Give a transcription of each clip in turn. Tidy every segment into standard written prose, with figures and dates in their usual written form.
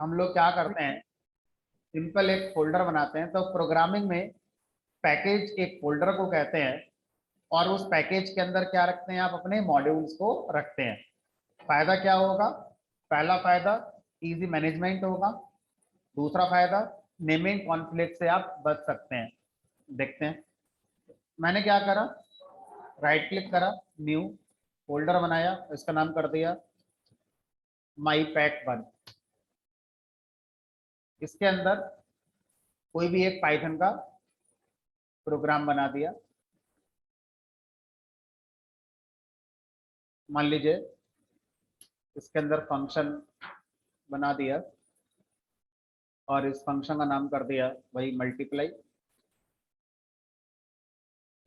हम लोग क्या करते हैं, सिंपल एक फोल्डर बनाते हैं। तो प्रोग्रामिंग में पैकेज एक फोल्डर को कहते हैं, और उस पैकेज के अंदर क्या रखते हैं, आप अपने मॉड्यूल्स को रखते हैं। फायदा क्या होगा? पहला फायदा इजी मैनेजमेंट होगा। दूसरा फायदा नेमिंग कॉन्फ्लिक्ट से आप बच सकते हैं। देखते हैं, मैंने क्या करा, राइट क्लिक करा, न्यू फोल्डर बनाया, इसका नाम कर दिया माई पैक 1। इसके अंदर कोई भी एक पाइथन का प्रोग्राम बना दिया। मान लीजिए इसके अंदर फंक्शन बना दिया, और इस फंक्शन का नाम कर दिया वही मल्टीप्लाई।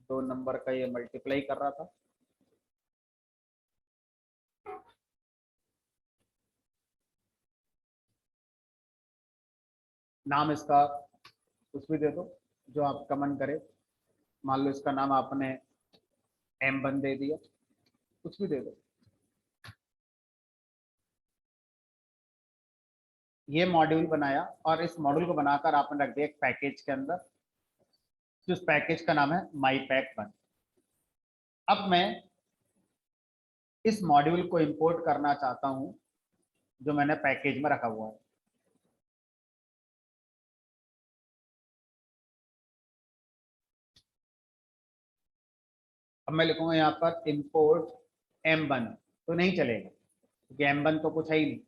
2 नंबर का ये मल्टीप्लाई कर रहा था। नाम इसका कुछ भी दे दो जो आपका मन करे। मान लो इसका नाम आपने M1 दे दिया, कुछ भी दे दो। ये मॉड्यूल बनाया, और इस मॉड्यूल को बनाकर आपने रख दिया एक पैकेज के अंदर, जिस पैकेज का नाम है माई पैक 1। अब मैं इस मॉड्यूल को इंपोर्ट करना चाहता हूं जो मैंने पैकेज में रखा हुआ है। अब मैं लिखूंगा यहाँ पर इंपोर्ट M1, तो नहीं चलेगा क्योंकि M1 तो कुछ है ही नहीं,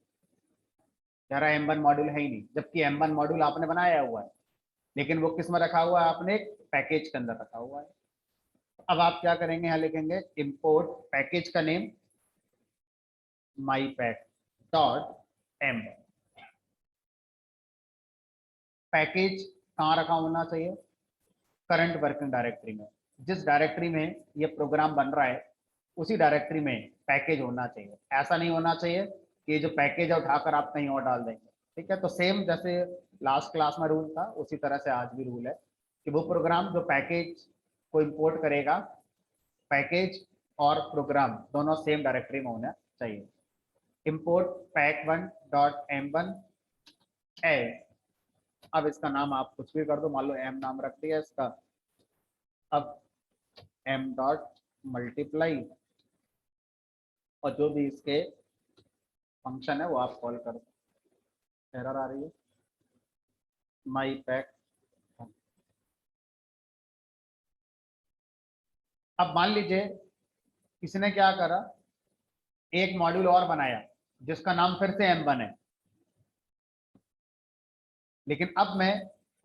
यारा M1 मॉड्यूल है ही नहीं, जबकि M1 मॉड्यूल आपने बनाया हुआ है, लेकिन वो किस में रखा हुआ है, आपने एक पैकेज के अंदर रखा हुआ है। अब आप क्या करेंगे, यहाँ लिखेंगे इंपोर्ट पैकेज का name my pack dot M। Package कहाँ रखा होना चाहिए? करंट वर्किंग डायरेक्टरी में। जिस डायरेक्टरी में ये प्रोग्राम बन रहा है उसी डायरेक्टरी में पैकेज होना चाहिए। ऐसा नहीं होना चाहिए कि जो पैकेज है उठाकर आप कहीं और डाल देंगे। ठीक है, तो सेम जैसे लास्ट क्लास में रूल था उसी तरह से आज भी रूल है कि वो प्रोग्राम जो पैकेज को इंपोर्ट करेगा, पैकेज और प्रोग्राम दोनों सेम डायरेक्टरी में होना चाहिए। इंपोर्ट pack1.m1 है। अब इसका नाम आप कुछ भी कर दो, मान लो M नाम रख दिया इसका। अब M डॉट मल्टीप्लाई, और जो भी इसके फंक्शन है वो आप कॉल कर दो। एरर आ रही है, माई पैक। अब मान लीजिए किसी ने क्या करा, एक मॉड्यूल और बनाया जिसका नाम फिर से M1 है, लेकिन अब मैं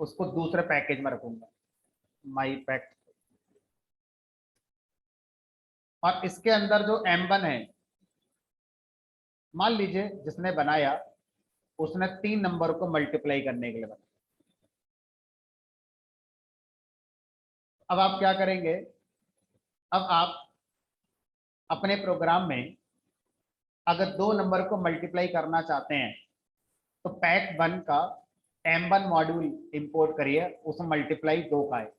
उसको दूसरे पैकेज में रखूंगा माई पैक। और इसके अंदर जो M1 है, मान लीजिए जिसने बनाया उसने 3 नंबर को मल्टीप्लाई करने के लिए बनाया। अब आप क्या करेंगे, अब आप अपने प्रोग्राम में अगर 2 नंबर को मल्टीप्लाई करना चाहते हैं तो पैक 1 का M1 मॉड्यूल इंपोर्ट करिए, उसमें मल्टीप्लाई 2 का है।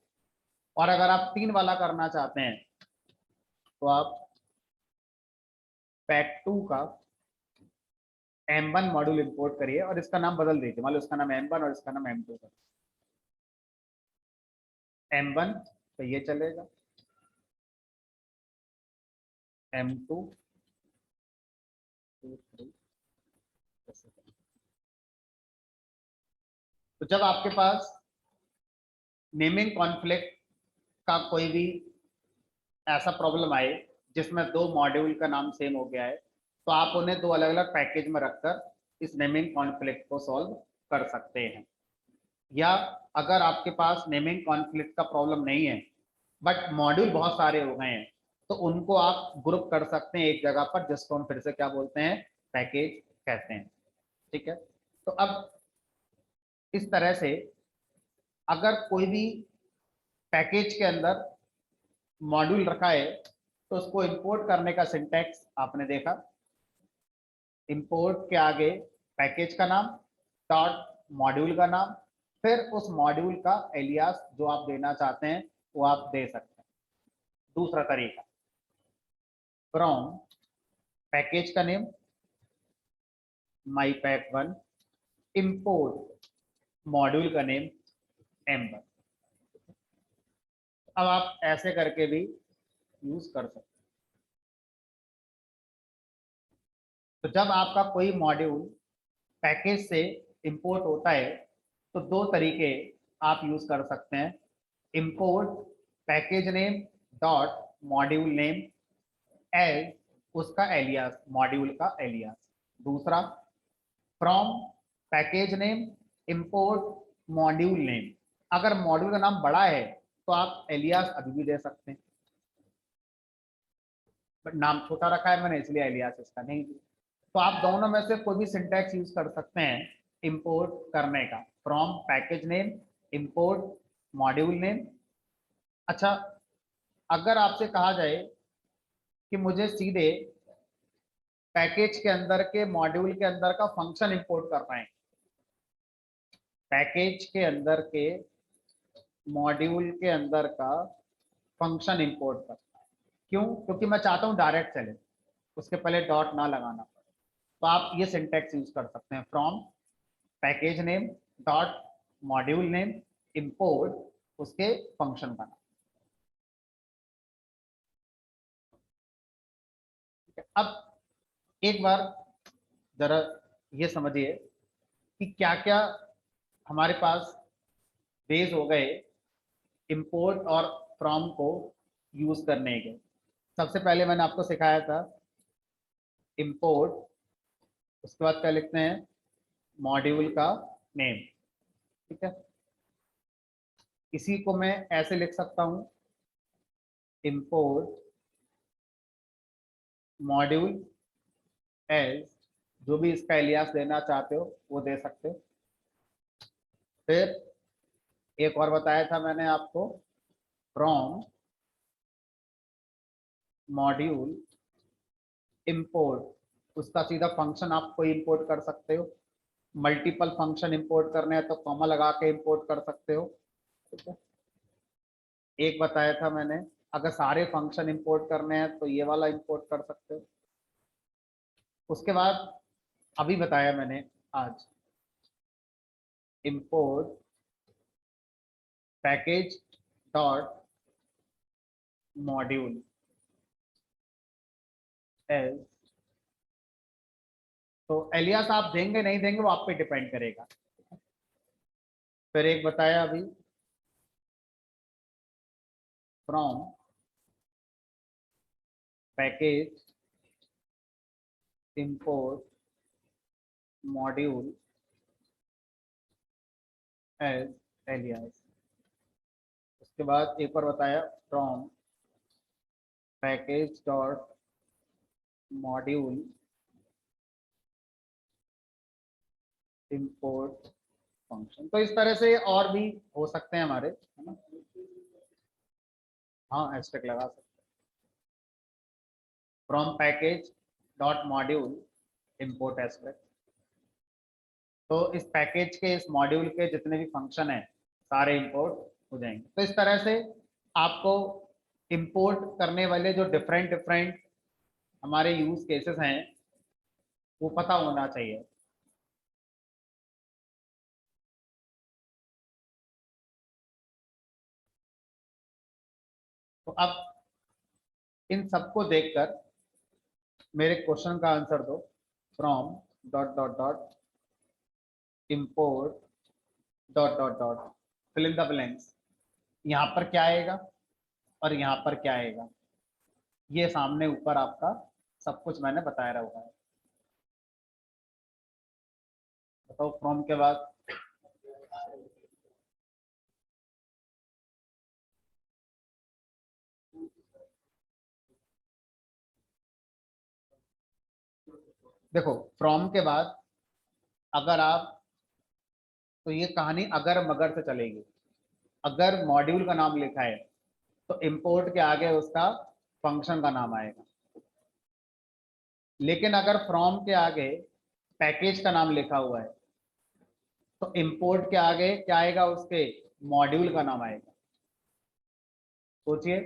और अगर आप 3 वाला करना चाहते हैं तो आप पैक 2 का M1 मॉड्यूल इंपोर्ट करिए, और इसका नाम बदल दीजिए, मान लो इसका नाम M1 और इसका नाम M2 का। M1 तो ये चलेगा, M2 2 3। तो जब आपके पास नेमिंग कॉन्फ्लिक्ट का कोई भी ऐसा प्रॉब्लम आए जिसमें 2 मॉड्यूल का नाम सेम हो गया है, तो आप उन्हें 2 अलग अलग पैकेज में रखकर इस नेमिंग कॉन्फ्लिक्ट को सॉल्व कर सकते हैं। या अगर आपके पास नेमिंग कॉन्फ्लिक्ट का प्रॉब्लम नहीं है बट मॉड्यूल बहुत सारे हो गए हैं, तो उनको आप ग्रुप कर सकते हैं एक जगह पर, जिसको हम फिर से क्या बोलते हैं, पैकेज कहते हैं। ठीक है, तो अब इस तरह से अगर कोई भी पैकेज के अंदर मॉड्यूल रखा है तो उसको इंपोर्ट करने का सिंटैक्स आपने देखा। इंपोर्ट के आगे पैकेज का नाम डॉट मॉड्यूल का नाम, फिर उस मॉड्यूल का एलियास जो आप देना चाहते हैं वो आप दे सकते हैं। दूसरा तरीका, फ्रॉम पैकेज का name my pack 1 import module का नेम एम्बर। अब आप ऐसे करके भी यूज कर सकते हैं। तो जब आपका कोई मॉड्यूल पैकेज से इंपोर्ट होता है तो दो तरीके आप यूज कर सकते हैं। Import package name dot module name as उसका एलियास, मॉड्यूल का एलियास। दूसरा, from package name import module name. अगर मॉड्यूल का नाम बड़ा है तो आप एलियास अभी भी दे सकते हैं, बट नाम छोटा रखा है मैंने इसलिए एलियास इसका नहीं दिया। तो आप दोनों में से कोई भी सिंटैक्स यूज कर सकते हैं इंपोर्ट करने का। From package name import module name. अच्छा, अगर आपसे कहा जाए कि मुझे सीधे पैकेज के अंदर के मॉड्यूल के अंदर का फंक्शन इंपोर्ट करना है, पैकेज के अंदर के मॉड्यूल के अंदर का फंक्शन इंपोर्ट करना है, क्यों? क्योंकि मैं चाहता हूं डायरेक्ट चले, उसके पहले डॉट ना लगाना पड़े। तो आप ये सिंटैक्स यूज कर सकते हैं, from package name dot module name import उसके फंक्शन का नाम। अब एक बार जरा ये समझिए कि क्या क्या हमारे पास बेस हो गए इंपोर्ट और फ्रॉम को यूज करने के। सबसे पहले मैंने आपको सिखाया था इंपोर्ट, उसके बाद क्या लिखते हैं, मॉड्यूल का नेम। ठीक है, इसी को मैं ऐसे लिख सकता हूं, इंपोर्ट मॉड्यूल एज, जो भी इसका एलियास देना चाहते हो वो दे सकते हो। फिर एक और बताया था मैंने आपको, फ्रॉम मॉड्यूल इंपोर्ट, उसका सीधा फंक्शन आप कोई इंपोर्ट कर सकते हो। मल्टीपल फंक्शन इंपोर्ट करने हैं तो कॉमा लगा के इंपोर्ट कर सकते हो। ठीक है, एक बताया था मैंने, अगर सारे फंक्शन इंपोर्ट करने हैं तो ये वाला इंपोर्ट कर सकते हो। उसके बाद अभी बताया मैंने आज, import package dot module as. तो एलियास आप देंगे नहीं देंगे वो आप पे डिपेंड करेगा। फिर एक बताया अभी, from package import module as alias. उसके बाद एक और बताया, from package dot module import function. तो इस तरह से और भी हो सकते हैं हमारे, है ना। हाँ, एस्टेक लगा सकते हैं, from package dot module import aspect. तो इस पैकेज के, इस मॉड्यूल के जितने भी फंक्शन हैं सारे इंपोर्ट हो जाएंगे। तो इस तरह से आपको इंपोर्ट करने वाले जो डिफरेंट डिफरेंट हमारे यूज केसेस हैं वो पता होना चाहिए। तो अब इन सबको देखकर मेरे क्वेश्चन का आंसर दो, from dot dot dot import dot dot dot fill in the blanks. यहाँ पर क्या आएगा और यहाँ पर क्या आएगा, ये सामने ऊपर आपका सब कुछ मैंने बताया रहा है। बताओ फ्रॉम के बाद देखो, फ्रॉम के बाद अगर आप, तो ये कहानी अगर मगर से चलेगी। अगर मॉड्यूल का नाम लिखा है तो इंपोर्ट के आगे उसका फंक्शन का नाम आएगा, लेकिन अगर फ्रॉम के आगे पैकेज का नाम लिखा हुआ है तो इंपोर्ट के आगे क्या आएगा, उसके मॉड्यूल का नाम आएगा। सोचिए,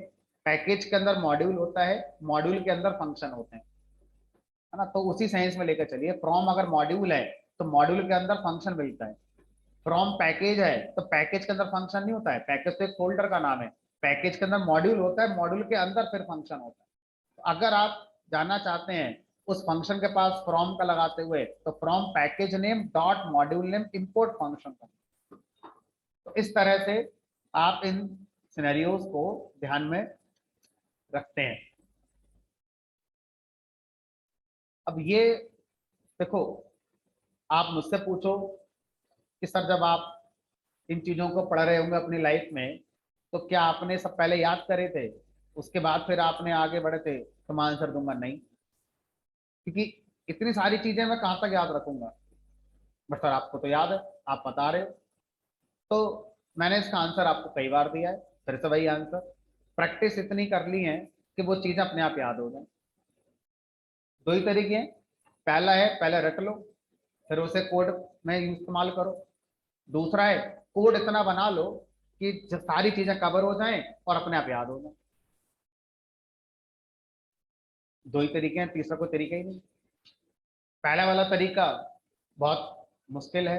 पैकेज के अंदर मॉड्यूल होता है, मॉड्यूल के अंदर फंक्शन होते हैं, है ना। तो उसी सेंस में लेकर चलिए, फ्रॉम अगर मॉड्यूल है तो मॉड्यूल के अंदर फंक्शन मिलता है। फ्रॉम पैकेज है तो पैकेज के अंदर फंक्शन नहीं होता है, पैकेज तो एक फोल्डर का नाम है, पैकेज के अंदर मॉड्यूल होता है, मॉड्यूल के अंदर फिर फंक्शन होता है। तो अगर आप जानना चाहते हैं उस फंक्शन के पास फ्रॉम का लगाते हुए, तो from package name dot module name import function का। तो इस तरह से आप इन सिनेरियोज को ध्यान में रखते हैं। अब ये देखो, आप मुझसे पूछो कि सर जब आप इन चीजों को पढ़ रहे होंगे अपनी लाइफ में, तो क्या आपने सब पहले याद करे थे उसके बाद फिर आपने आगे बढ़े थे? तो मैं आंसर दूंगा नहीं, क्योंकि इतनी सारी चीजें मैं कहाँ तक याद रखूंगा। बट सर आपको तो याद है, आप बता रहे हो। तो मैंने इसका आंसर आपको कई बार दिया है, फिर से वही आंसर, प्रैक्टिस इतनी कर ली है कि वो चीजें अपने आप याद हो जाए। दो ही तरीके हैं, पहला है पहले रट लो, फिर उसे कोड में इस्तेमाल करो। दूसरा है कोड इतना बना लो कि सारी चीजें कवर हो जाएं और अपने आप याद हो जाए। दो ही तरीके हैं, तीसरा कोई तरीका ही नहीं। पहला वाला तरीका बहुत मुश्किल है,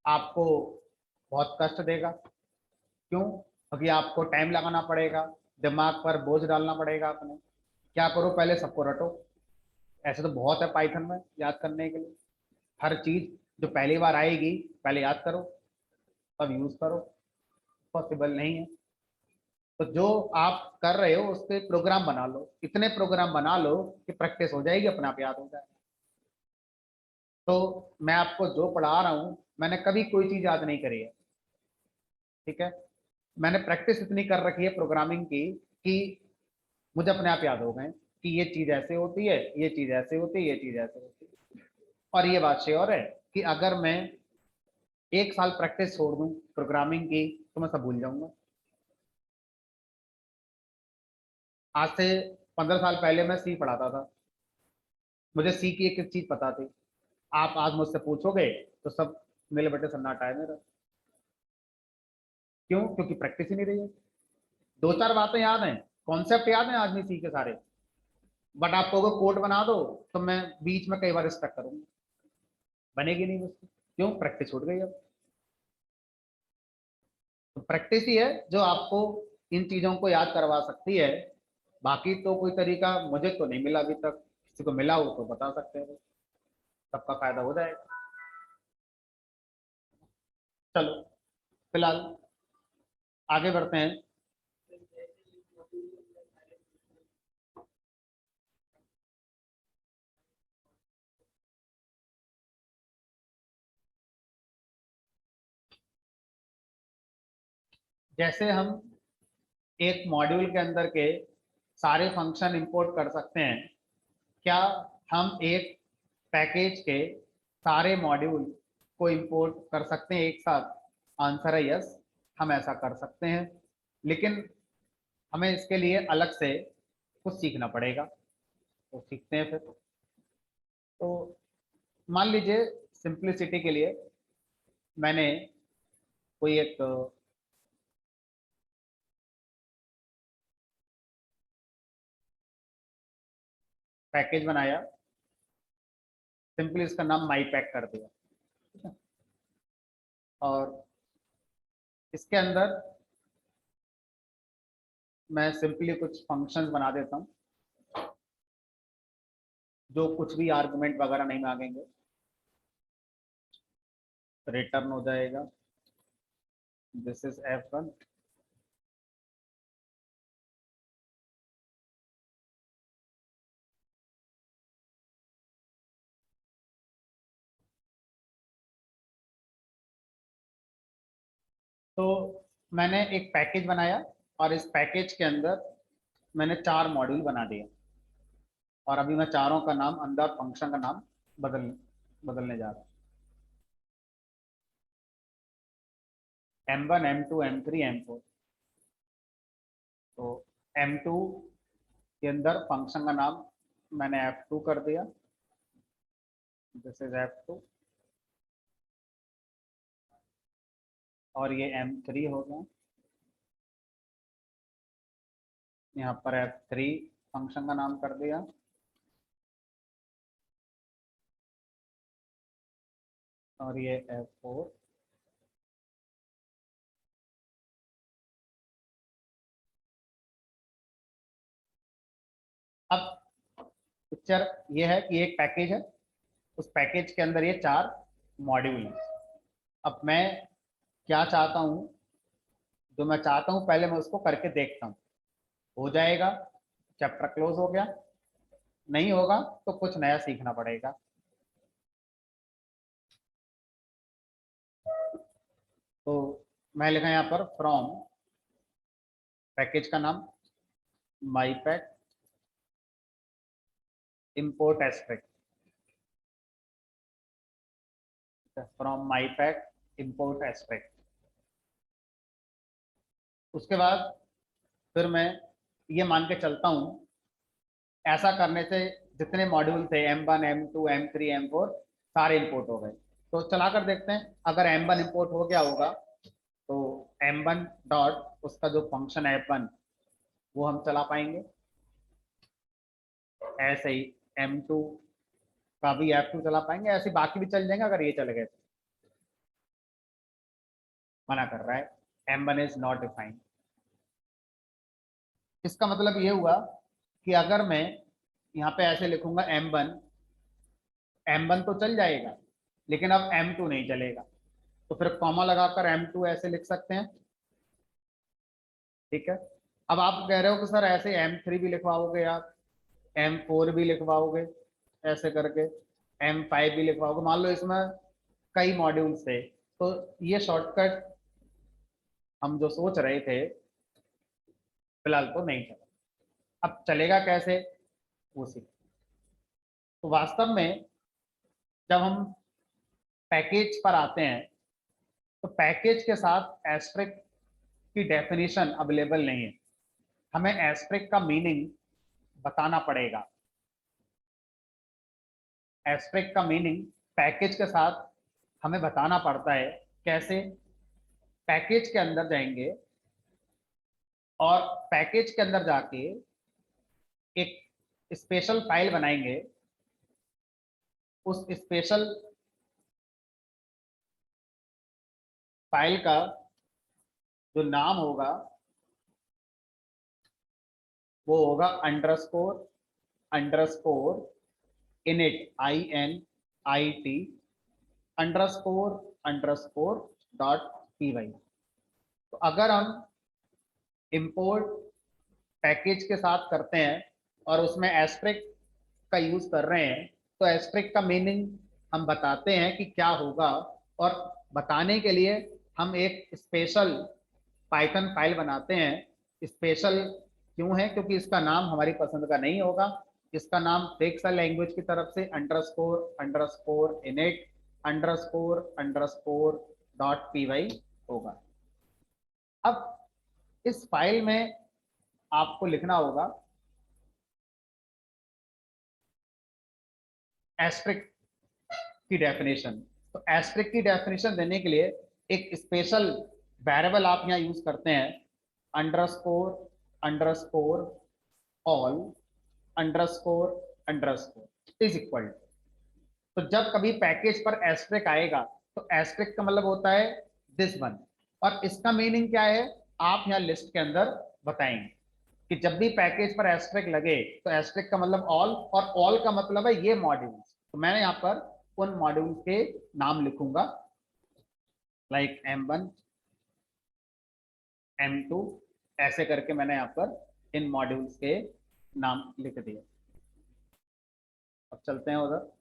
आपको बहुत कष्ट देगा। क्यों? क्योंकि आपको टाइम लगाना पड़ेगा, दिमाग पर बोझ डालना पड़ेगा अपने। क्या करो, पहले सबको रटो। ऐसे तो बहुत है पाइथन में याद करने के लिए, हर चीज जो पहली बार आएगी पहले याद करो, तब यूज करो। पॉसिबल नहीं है। तो जो आप कर रहे हो उसके प्रोग्राम बना लो, इतने प्रोग्राम बना लो कि प्रैक्टिस हो जाएगी, अपने आप याद हो जाए। तो मैं आपको जो पढ़ा रहा हूँ, मैंने कभी कोई चीज याद नहीं करी है, ठीक है। मैंने प्रैक्टिस इतनी कर रखी है प्रोग्रामिंग की कि मुझे अपने आप याद हो गए कि ये चीज ऐसे होती है, ये चीज ऐसे होती है, ये चीज ऐसे होती है। और ये बात श्योर है कि अगर मैं एक साल प्रैक्टिस छोड़ दूं प्रोग्रामिंग की, तो मैं सब भूल जाऊंगा। आज से 15 साल पहले मैं सी पढ़ाता था, मुझे सी की एक एक चीज पता थी। आप आज मुझसे पूछोगे तो सब मेरे बेटे सन्नाटा है मेरा। क्यों? क्योंकि प्रैक्टिस ही नहीं रही है। दो चार बातें याद हैं, कॉन्सेप्ट याद हैं आदमी सी के सारे, बट आप कहोगे कोड बना दो, तो मैं बीच में कई बार स्टक करूंगा, बनेगी नहीं मुझसे। क्यों? प्रैक्टिस छूट गई अब। तो प्रैक्टिस ही है जो आपको इन चीजों को याद करवा सकती है। बाकी तो कोई तरीका मुझे तो नहीं मिला अभी तक, किसी को मिला हो तो बता सकते हैं, सबका फायदा हो जाएगा। चलो फिलहाल आगे बढ़ते हैं। जैसे हम एक मॉड्यूल के अंदर के सारे फंक्शन इंपोर्ट कर सकते हैं, क्या हम एक पैकेज के सारे मॉड्यूल को इंपोर्ट कर सकते हैं एक साथ? आंसर है यस, हम ऐसा कर सकते हैं, लेकिन हमें इसके लिए अलग से कुछ सीखना पड़ेगा। तो सीखते हैं फिर। तो मान लीजिए सिंप्लिसिटी के लिए मैंने कोई एक पैकेज बनाया, सिंपली इसका नाम माई पैक कर दिया, ठीक है? और इसके अंदर मैं सिंपली कुछ फंक्शंस बना देता हूँ जो कुछ भी आर्गुमेंट वगैरह नहीं मांगेंगे। रिटर्न हो जाएगा दिस इज F1। तो मैंने एक पैकेज बनाया और इस पैकेज के अंदर मैंने चार मॉड्यूल बना दिए, और अभी मैं चारों का नाम अंदर फंक्शन का नाम बदलने जा रहा हूँ। M1 M2 M3 M4। तो M2 के अंदर फंक्शन का नाम मैंने F2 कर दिया, दिस इज F2। और ये M3 हो गया, यहाँ पर F3 फंक्शन का नाम कर दिया। और ये F4, अब पिक्चर ये है कि एक पैकेज है, उस पैकेज के अंदर ये 4 मॉड्यूल हैं। अब मैं क्या चाहता हूँ, जो मैं चाहता हूँ पहले मैं उसको करके देखता हूँ, हो जाएगा चैप्टर क्लोज हो गया, नहीं होगा तो कुछ नया सीखना पड़ेगा। तो मैं लिखा यहाँ पर फ्रॉम, पैकेज का नाम my pack, import asterisk, from my pack import asterisk. उसके बाद फिर मैं ये मान के चलता हूँ, ऐसा करने से जितने मॉड्यूल थे M1 M2 M3 M4 सारे इंपोर्ट हो गए। तो चला कर देखते हैं, अगर M1 इंपोर्ट हो गया होगा तो M1 डॉट उसका जो फंक्शन है F1 वो हम चला पाएंगे। ऐसे ही M2 का भी F2 चला पाएंगे, ऐसे बाकी भी चल जाएंगे। अगर ये चले गए तो मना कर रहा है M1 इज नॉट डिफाइंड। इसका मतलब ये हुआ कि अगर मैं यहाँ पे ऐसे लिखूंगा M1 तो चल जाएगा, लेकिन अब M2 नहीं चलेगा, तो फिर कॉमा लगाकर M2 ऐसे लिख सकते हैं। ठीक है, अब आप कह रहे हो कि सर ऐसे M3 भी लिखवाओगे आप, M4 भी लिखवाओगे, ऐसे करके M5 भी लिखवाओगे, मान लो इसमें कई मॉड्यूल्स थे, तो ये शॉर्टकट हम जो सोच रहे थे फिलहाल तो नहीं चला। अब चलेगा कैसे वो सीख। तो वास्तव में जब हम पैकेज पर आते हैं तो पैकेज के साथ एस्ट्रिक्ट की डेफिनेशन अवेलेबल नहीं है, हमें एस्ट्रिक्ट का मीनिंग बताना पड़ेगा। एस्ट्रिक्ट का मीनिंग पैकेज के साथ हमें बताना पड़ता है। कैसे? पैकेज के अंदर जाएंगे और पैकेज के अंदर जाके एक स्पेशल फाइल बनाएंगे, उस स्पेशल फाइल का जो नाम होगा वो होगा अंडरस्कोर इनिट INIT .py। तो अगर हम इंपोर्ट पैकेज के साथ करते हैं और उसमें एस्ट्रिक्ट का यूज कर रहे हैं, तो एस्ट्रिक्ट का मीनिंग हम बताते हैं कि क्या होगा, और बताने के लिए हम एक स्पेशल पाइथन फाइल बनाते हैं। स्पेशल क्यों है? क्योंकि इसका नाम हमारी पसंद का नहीं होगा, इसका नाम फिक्स लैंग्वेज की तरफ से अंडरस्कोर इनिट .py होगा। अब इस फाइल में आपको लिखना होगा एस्ट्रिक्ट की डेफिनेशन। तो एस्ट्रिक्ट की डेफिनेशन देने के लिए एक स्पेशल वेरिएबल आप यहाँ यूज करते हैं, underscore all underscore is equal. तो जब कभी पैकेज पर एस्ट्रिक्ट आएगा तो एस्ट्रिक्ट का मतलब होता है दिस वन, और इसका मीनिंग क्या है आप यहाँ लिस्ट के अंदर बताएंगे कि जब भी पैकेज पर एस्ट्रिक्ट लगे तो एस्ट्रिक्ट का मतलब ऑल, और ऑल का मतलब है ये मॉड्यूल्स। तो मैंने यहाँ पर उन मॉड्यूल्स के नाम लिखूंगा, लाइक M1 M2 ऐसे करके मैंने यहाँ पर इन मॉड्यूल्स के नाम लिख दिए। अब चलते हैं उधर,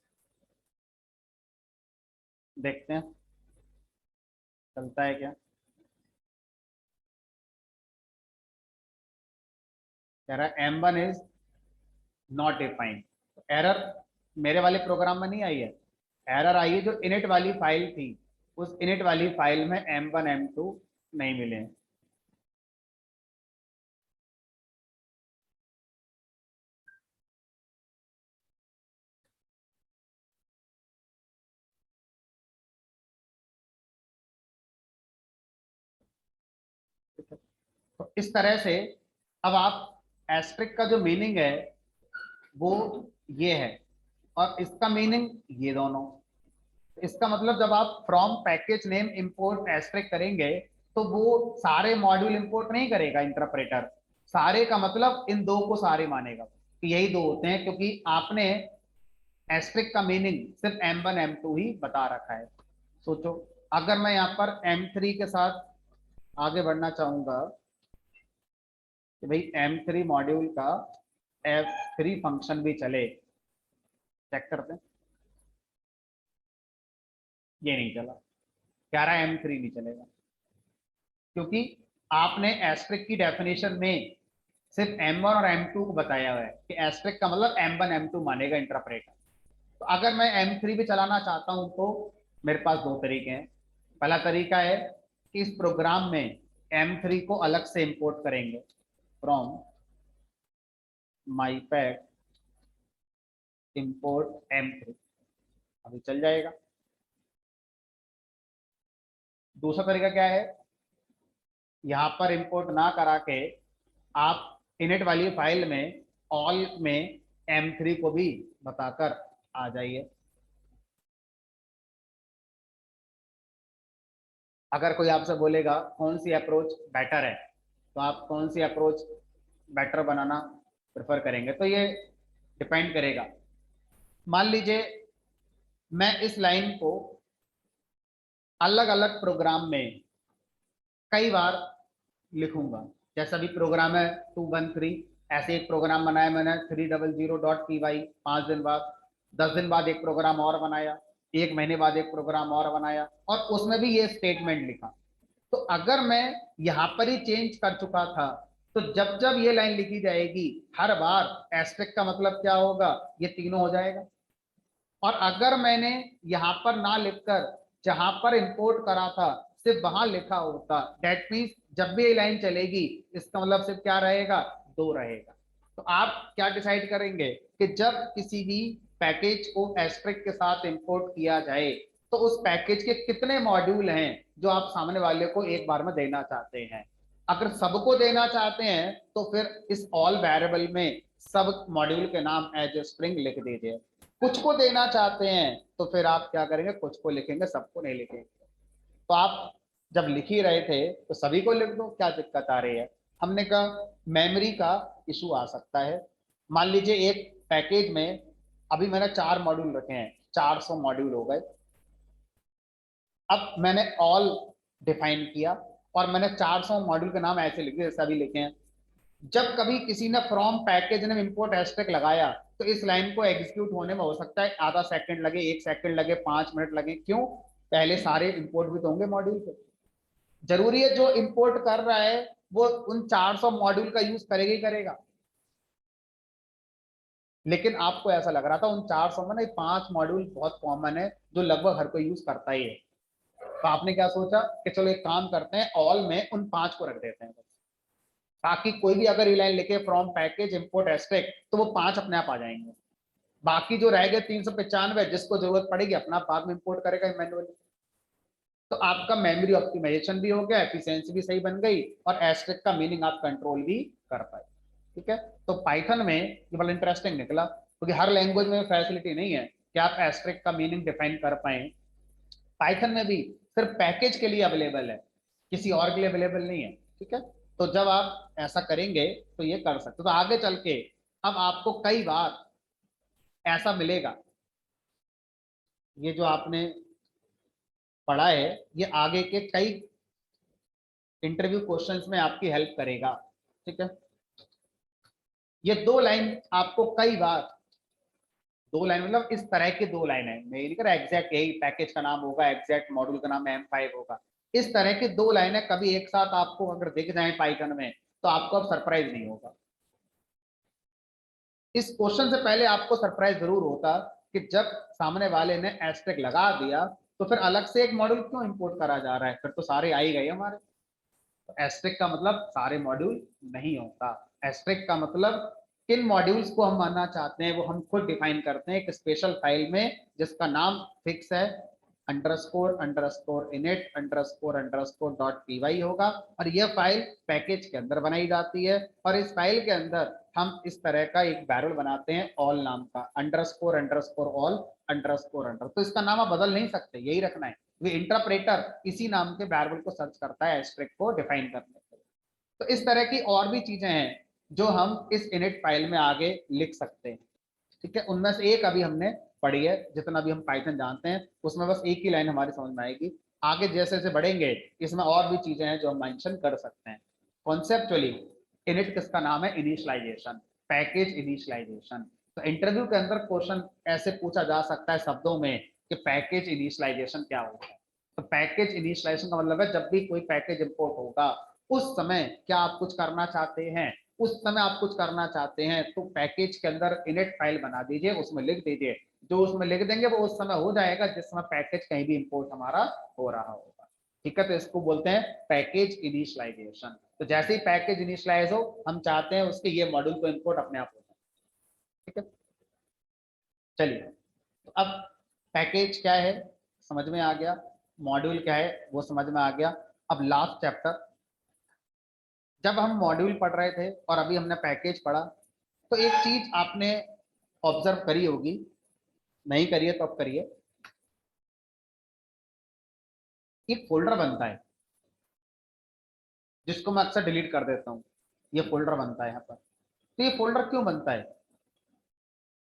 देखते हैं चलता है क्या। कह रहा है M1 is not defined. Error मेरे वाले प्रोग्राम में नहीं आई है, एरर आई है जो इनिट वाली फाइल थी, उस इनिट वाली फाइल में M1 M2 नहीं मिले हैं। तो इस तरह से अब आप एस्ट्रिक का जो मीनिंग है वो ये है, और इसका मीनिंग ये दोनों। इसका मतलब जब आप from package name import asterisk करेंगे तो वो सारे मॉड्यूल इंपोर्ट नहीं करेगा इंटरप्रेटर। सारे का मतलब इन दो को सारे मानेगा कि यही दो होते हैं, क्योंकि आपने एस्ट्रिक का मीनिंग सिर्फ M1 M2 ही बता रखा है। सोचो, अगर मैं यहाँ पर M3 के साथ आगे बढ़ना चाहूंगा कि भाई M3 मॉड्यूल का F3 फंक्शन भी चले, चेक करते हैं। ये नहीं चला, कह रहा है M3 नहीं चलेगा, क्योंकि आपने एस्ट्रिक की डेफिनेशन में सिर्फ M1 और M2 को बताया हुआ है कि एस्ट्रिक का मतलब M1 M2 मानेगा इंटरप्रेटर। तो अगर मैं M3 भी चलाना चाहता हूं तो मेरे पास दो तरीके हैं। पहला तरीका है कि इस प्रोग्राम में M3 को अलग से इंपोर्ट करेंगे फ्रॉम माईपैक इंपोर्ट M3, अभी चल जाएगा। दूसरा तरीका क्या है, यहां पर इंपोर्ट ना करा के आप इनिट वाली फाइल में ऑल में M3 को भी बताकर आ जाइए। अगर कोई आपसे बोलेगा कौन सी अप्रोच बेटर है, तो आप कौन सी अप्रोच बेटर बनाना प्रेफर करेंगे, तो ये डिपेंड करेगा। मान लीजिए मैं इस लाइन को अलग अलग प्रोग्राम में कई बार लिखूंगा। जैसा भी प्रोग्राम है 213, ऐसे एक प्रोग्राम बनाया मैंने 300.py, 5 दिन बाद, 10 दिन बाद एक प्रोग्राम और बनाया, 1 महीने बाद एक प्रोग्राम और बनाया, और उसमें भी ये स्टेटमेंट लिखा। तो अगर मैं यहां पर ही चेंज कर चुका था, तो जब जब ये लाइन लिखी जाएगी हर बार एस्ट्रिक का मतलब क्या होगा, ये तीनों हो जाएगा। और अगर मैंने यहां पर ना लिखकर जहां पर इंपोर्ट करा था सिर्फ वहां लिखा होता, दैट मीन्स जब भी ये लाइन चलेगी इसका मतलब सिर्फ क्या रहेगा, दो रहेगा। तो आप क्या डिसाइड करेंगे कि जब किसी भी पैकेज को एस्ट्रिक के साथ इंपोर्ट किया जाए तो उस पैकेज के कितने मॉड्यूल हैं जो आप सामने वाले को एक बार में देना चाहते हैं। अगर सबको देना चाहते हैं तो फिर इस ऑल वेरिएबल में सब मॉड्यूल के नाम एज स्ट्रिंग लिख दीजिए। कुछ को देना चाहते हैं तो फिर आप क्या करेंगे, कुछ को लिखेंगे, सबको नहीं लिखेंगे। तो आप जब लिख ही रहे थे तो सभी को लिख दो, क्या दिक्कत आ रही है। हमने कहा मेमोरी का इशू आ सकता है। मान लीजिए एक पैकेज में अभी मैंने 4 मॉड्यूल रखे हैं, 400 मॉड्यूल हो गए। अब मैंने ऑल डिफाइन किया और मैंने 400 मॉड्यूल के नाम ऐसे लिखे जैसे अभी लिखे हैं। जब कभी किसी ने फ्रॉम पैकेज ने इंपोर्ट एस्ट्रिक लगाया तो इस लाइन को एग्जीक्यूट होने में हो सकता है आधा सेकंड लगे, 1 सेकंड लगे, 5 मिनट लगे। क्यों? पहले सारे इंपोर्ट भी तो होंगे मॉड्यूल पे। जरूरी है जो इंपोर्ट कर रहा है वो उन 400 मॉड्यूल का यूज करेगा ही करेगा। लेकिन आपको ऐसा लग रहा था उन 400 में ना 5 मॉड्यूल बहुत कॉमन है जो लगभग हर कोई यूज करता ही है। तो आपने क्या सोचा कि चलो एक काम करते हैं, ऑल में उन 5 को रख देते हैं, ताकि कोई भी अगर ये लाइन लिखे फ्रॉम पैकेज इंपोर्ट एस्ट्रिक तो वो 5 अपने आप आ जाएंगे। बाकी जो रह गए 395 जिसको जरूरत पड़ेगी अपना बाद में इंपोर्ट करेगा मैन्युअली। तो आपका मेमोरी ऑप्टिमाइजेशन भी हो गया, एफिशिएंसी भी सही बन गई, और एस्ट्रिक का मीनिंग आप कंट्रोल भी कर पाए। ठीक है, तो पाइथन में ये बड़ा इंटरेस्टिंग निकला, क्योंकि हर लैंग्वेज में फैसिलिटी नहीं है कि आप एस्ट्रिक का मीनिंग डिफाइन कर पाए। पाइथन में भी सिर्फ पैकेज के लिए अवेलेबल है, किसी और के लिए अवेलेबल नहीं है। ठीक है, तो जब आप ऐसा करेंगे तो ये कर सकते, तो आगे चल के अब आपको कई बार ऐसा मिलेगा, ये जो आपने पढ़ा है ये आगे के कई इंटरव्यू क्वेश्चंस में आपकी हेल्प करेगा। ठीक है, ये 2 लाइन आपको कई बार, 2 लाइन मतलब इस तरह की 2 लाइन है, मैं ये नहीं कर रहा एग्जैक्ट यही पैकेज का नाम होगा, एग्जैक्ट मॉड्यूल का नाम M5 होगा। इस तरह की 2 लाइनें कभी एक साथ आपको अगर दिख जाए पाइथन में तो आपको अब सरप्राइज नहीं होगा। इस क्वेश्चन से पहले आपको सरप्राइज जरूर होता कि जब सामने वाले ने एस्ट्रिक लगा दिया तो फिर अलग से एक मॉड्यूल क्यों इंपोर्ट करा जा रहा है, फिर तो सारे आ ही गए हमारे। तो एस्ट्रिक का मतलब सारे मॉड्यूल नहीं होता। एस्ट्रिक का मतलब किन मॉड्यूल्स को हम मानना चाहते हैं वो हम खुद डिफाइन करते हैं एक स्पेशल फाइल में जिसका नाम फिक्स है, underscore underscore init underscore underscore dot py होगा और यह फाइल पैकेज के अंदर बनाई जाती है और इस फाइल के अंदर हम इस तरह का एक बैरल बनाते हैं ऑल नाम का underscore underscore all underscore under. तो इसका नाम आप बदल नहीं सकते, यही रखना है। वो इंटरप्रेटर इसी नाम के बैरल को सर्च करता है एस्ट्रिक को डिफाइन करने के लिए। तो इस तरह की और भी चीजें हैं जो हम इस इनिट फाइल में आगे लिख सकते हैं। ठीक है, उनमें से एक अभी हमने पढ़ी है, जितना भी हम पाइथन जानते हैं उसमें बस एक ही लाइन हमारी समझ में आएगी। आगे जैसे जैसे बढ़ेंगे इसमें और भी चीजें हैं जो हम मेंशन कर सकते हैं। कॉन्सेप्चुअली इनिट किसका नाम है? Initialization, package initialization. तो इंटरव्यू के अंदर क्वेश्चन ऐसे पूछा जा सकता है शब्दों में कि पैकेज इनिशियलाइजेशन क्या होता है। तो पैकेज इनिशियलाइजेशन का मतलब है जब भी कोई पैकेज इंपोर्ट होगा उस समय क्या आप कुछ करना चाहते हैं, उस समय आप कुछ करना चाहते हैं तो पैकेज के अंदर इनिट फाइल बना दीजिए, उसमें लिख दीजिए। जो उसमें लिख देंगे वो उस समय हो जाएगा जिस समय पैकेज कहीं भी इंपोर्ट हमारा हो रहा होगा। ठीक है, तो इसको बोलते हैं पैकेज इनिशियलाइजेशन। तो जैसे ही पैकेज इनिशियलाइज हो हम चाहते हैं उसके ये मॉड्यूल को इंपोर्ट अपने आप हो जाए। ठीक है, चलिए तो अब पैकेज क्या है समझ में आ गया, मॉड्यूल क्या है वो समझ में आ गया। अब लास्ट चैप्टर, जब हम मॉड्यूल पढ़ रहे थे और अभी हमने पैकेज पढ़ा तो एक चीज आपने ऑब्जर्व करी होगी, नहीं करिए तो अब करिए। एक फोल्डर बनता है जिसको मैं अक्सर डिलीट कर देता हूँ, ये फोल्डर बनता है यहाँ पर। तो ये फोल्डर क्यों बनता है,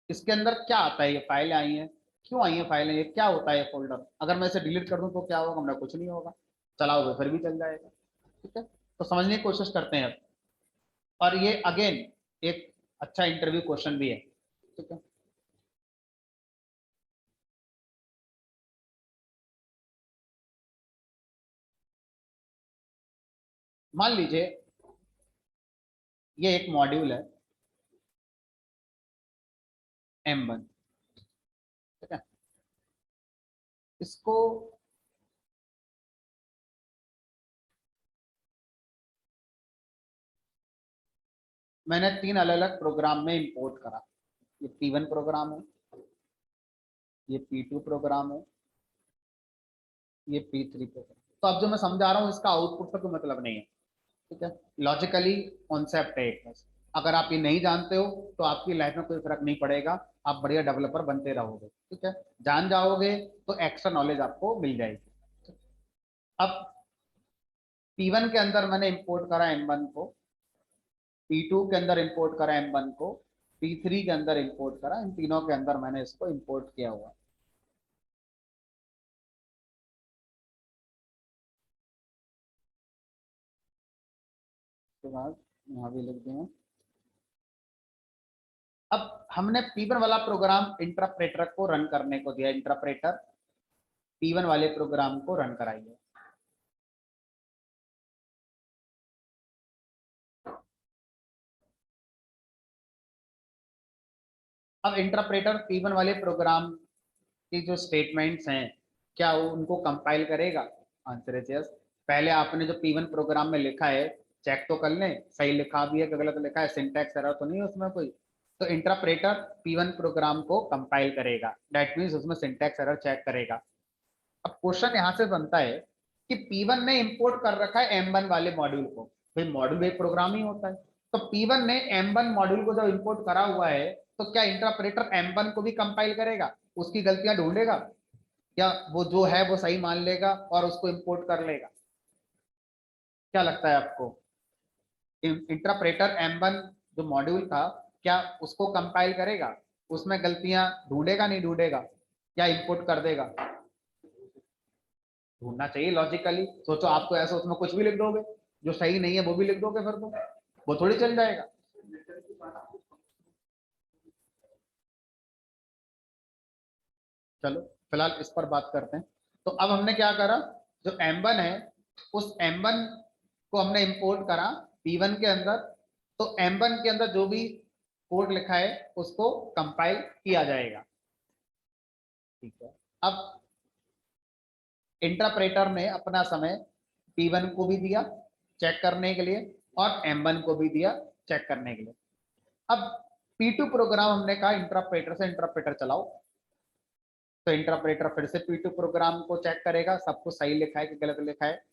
इसके अंदर क्या आता है, ये फाइलें आई हैं, क्यों आई हैं फाइलें, ये क्या होता है ये फोल्डर? अगर मैं इसे डिलीट कर दूं तो क्या होगा? मेरा कुछ नहीं होगा, चलाओगे फिर भी चल जाएगा। ठीक है, तो समझने की कोशिश करते हैं अब। और ये अगेन एक अच्छा इंटरव्यू क्वेश्चन भी है। ठीक है, मान लीजिए ये एक मॉड्यूल है M1। ठीक है, इसको मैंने 3 अलग अलग प्रोग्राम में इंपोर्ट करा। ये P1 प्रोग्राम है, ये P2 प्रोग्राम है, ये P3 प्रोग्राम। तो अब जो मैं समझा रहा हूँ इसका आउटपुट का कोई मतलब नहीं है। ठीक है, लॉजिकली कॉन्सेप्ट है एक बस। अगर आप ये नहीं जानते हो तो आपकी लाइफ में कोई फर्क नहीं पड़ेगा, आप बढ़िया डेवलपर बनते रहोगे। ठीक है, जान जाओगे तो एक्स्ट्रा नॉलेज आपको मिल जाएगी। अब P1 के अंदर मैंने इंपोर्ट करा M1 को, P2 के अंदर इंपोर्ट करा M1 को, P3 के अंदर इंपोर्ट करा, इन तीनों के अंदर मैंने इसको इंपोर्ट किया हुआ। उसके बाद यहाँ भी लिख दिया। अब हमने P1 वाला प्रोग्राम इंटरप्रेटर को रन करने को दिया, इंटरप्रेटर P1 वाले प्रोग्राम को रन कराइए। अब इंटरप्रेटर P1 वाले प्रोग्राम की जो स्टेटमेंट्स हैं क्या वो उनको कंपाइल करेगा? Answer is yes. पहले आपने जो P1 प्रोग्राम में लिखा है चेक तो कर लें सही लिखा भी है कि गलत लिखा है, सिंटैक्स एरर तो नहीं है उसमें कोई। तो इंटरप्रेटर P1 प्रोग्राम को कंपाइल करेगा, दैट मीन्स उसमें सिंटैक्स एरर चेक करेगा। अब क्वेश्चन यहाँ से बनता है कि P1 ने इंपोर्ट कर रखा है M1 वाले मॉड्यूल को, भाई मॉड्यूल एक प्रोग्राम ही होता है। तो P1 ने M1 मॉड्यूल को जब इंपोर्ट करा हुआ है तो क्या इंटरप्रेटर M1 को भी कंपाइल करेगा, उसकी गलतियां ढूंढेगा, या वो जो है वो सही मान लेगा और उसको इंपोर्ट कर लेगा? क्या लगता है आपको? इंटरप्रेटर M1 जो मॉड्यूल था क्या उसको कंपाइल करेगा, उसमें गलतियां ढूंढेगा नहीं ढूंढेगा, या इंपोर्ट कर देगा? ढूंढना चाहिए लॉजिकली। सोचो आपको ऐसा उसमें कुछ भी लिख दोगे, जो सही नहीं है वो भी लिख दोगे, फिर तो वो थोड़ी चल जाएगा। चलो फिलहाल इस पर बात करते हैं। तो अब हमने क्या करा, जो M1 है उस M1 को हमने इंपोर्ट करा P1 के अंदर। तो M1 के अंदर जो भी कोड लिखा है उसको कंपाइल किया जाएगा। ठीक है, अब इंटरप्रेटर ने अपना समय P1 को भी दिया चेक करने के लिए और M1 को भी दिया चेक करने के लिए। अब P2 प्रोग्राम हमने कहा इंटरप्रेटर से इंटरप्रेटर चलाओ, तो इंटरप्रेटर फिर से P2 प्रोग्राम को चेक करेगा सब कुछ सही लिखा है कि गलत लिखा है।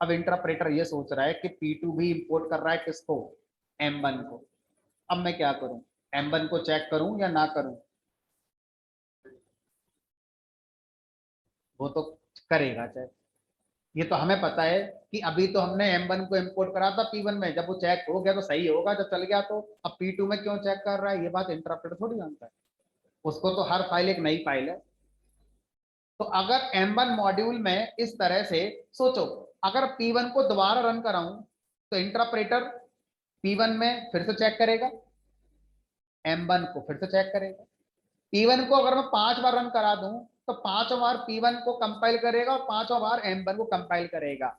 अब इंटरप्रेटर ये सोच रहा है कि P2 भी इंपोर्ट कर रहा है किसको, M1 को। अब मैं क्या करूं, M1 को चेक करूं या ना करूं? वो तो करेगा चेक। ये तो हमें पता है कि अभी तो हमने M1 को इंपोर्ट करा था P1 में, जब वो चेक हो गया तो सही होगा, जब चल गया तो अब P2 में क्यों चेक कर रहा है, ये बात इंटरप्रेटर थोड़ी जानता है। उसको तो हर फाइल एक नई फाइल है। तो अगर M1 मॉड्यूल में इस तरह से सोचो, अगर P1 को दोबारा रन कराऊं तो इंटरप्रेटर P1 में फिर से चेक करेगा, M1 को फिर से चेक करेगा। P1 को अगर मैं 5 बार रन करा दूं तो 5 बार P1 को कंपाइल करेगा और 5 बार M1 को कंपाइल करेगा।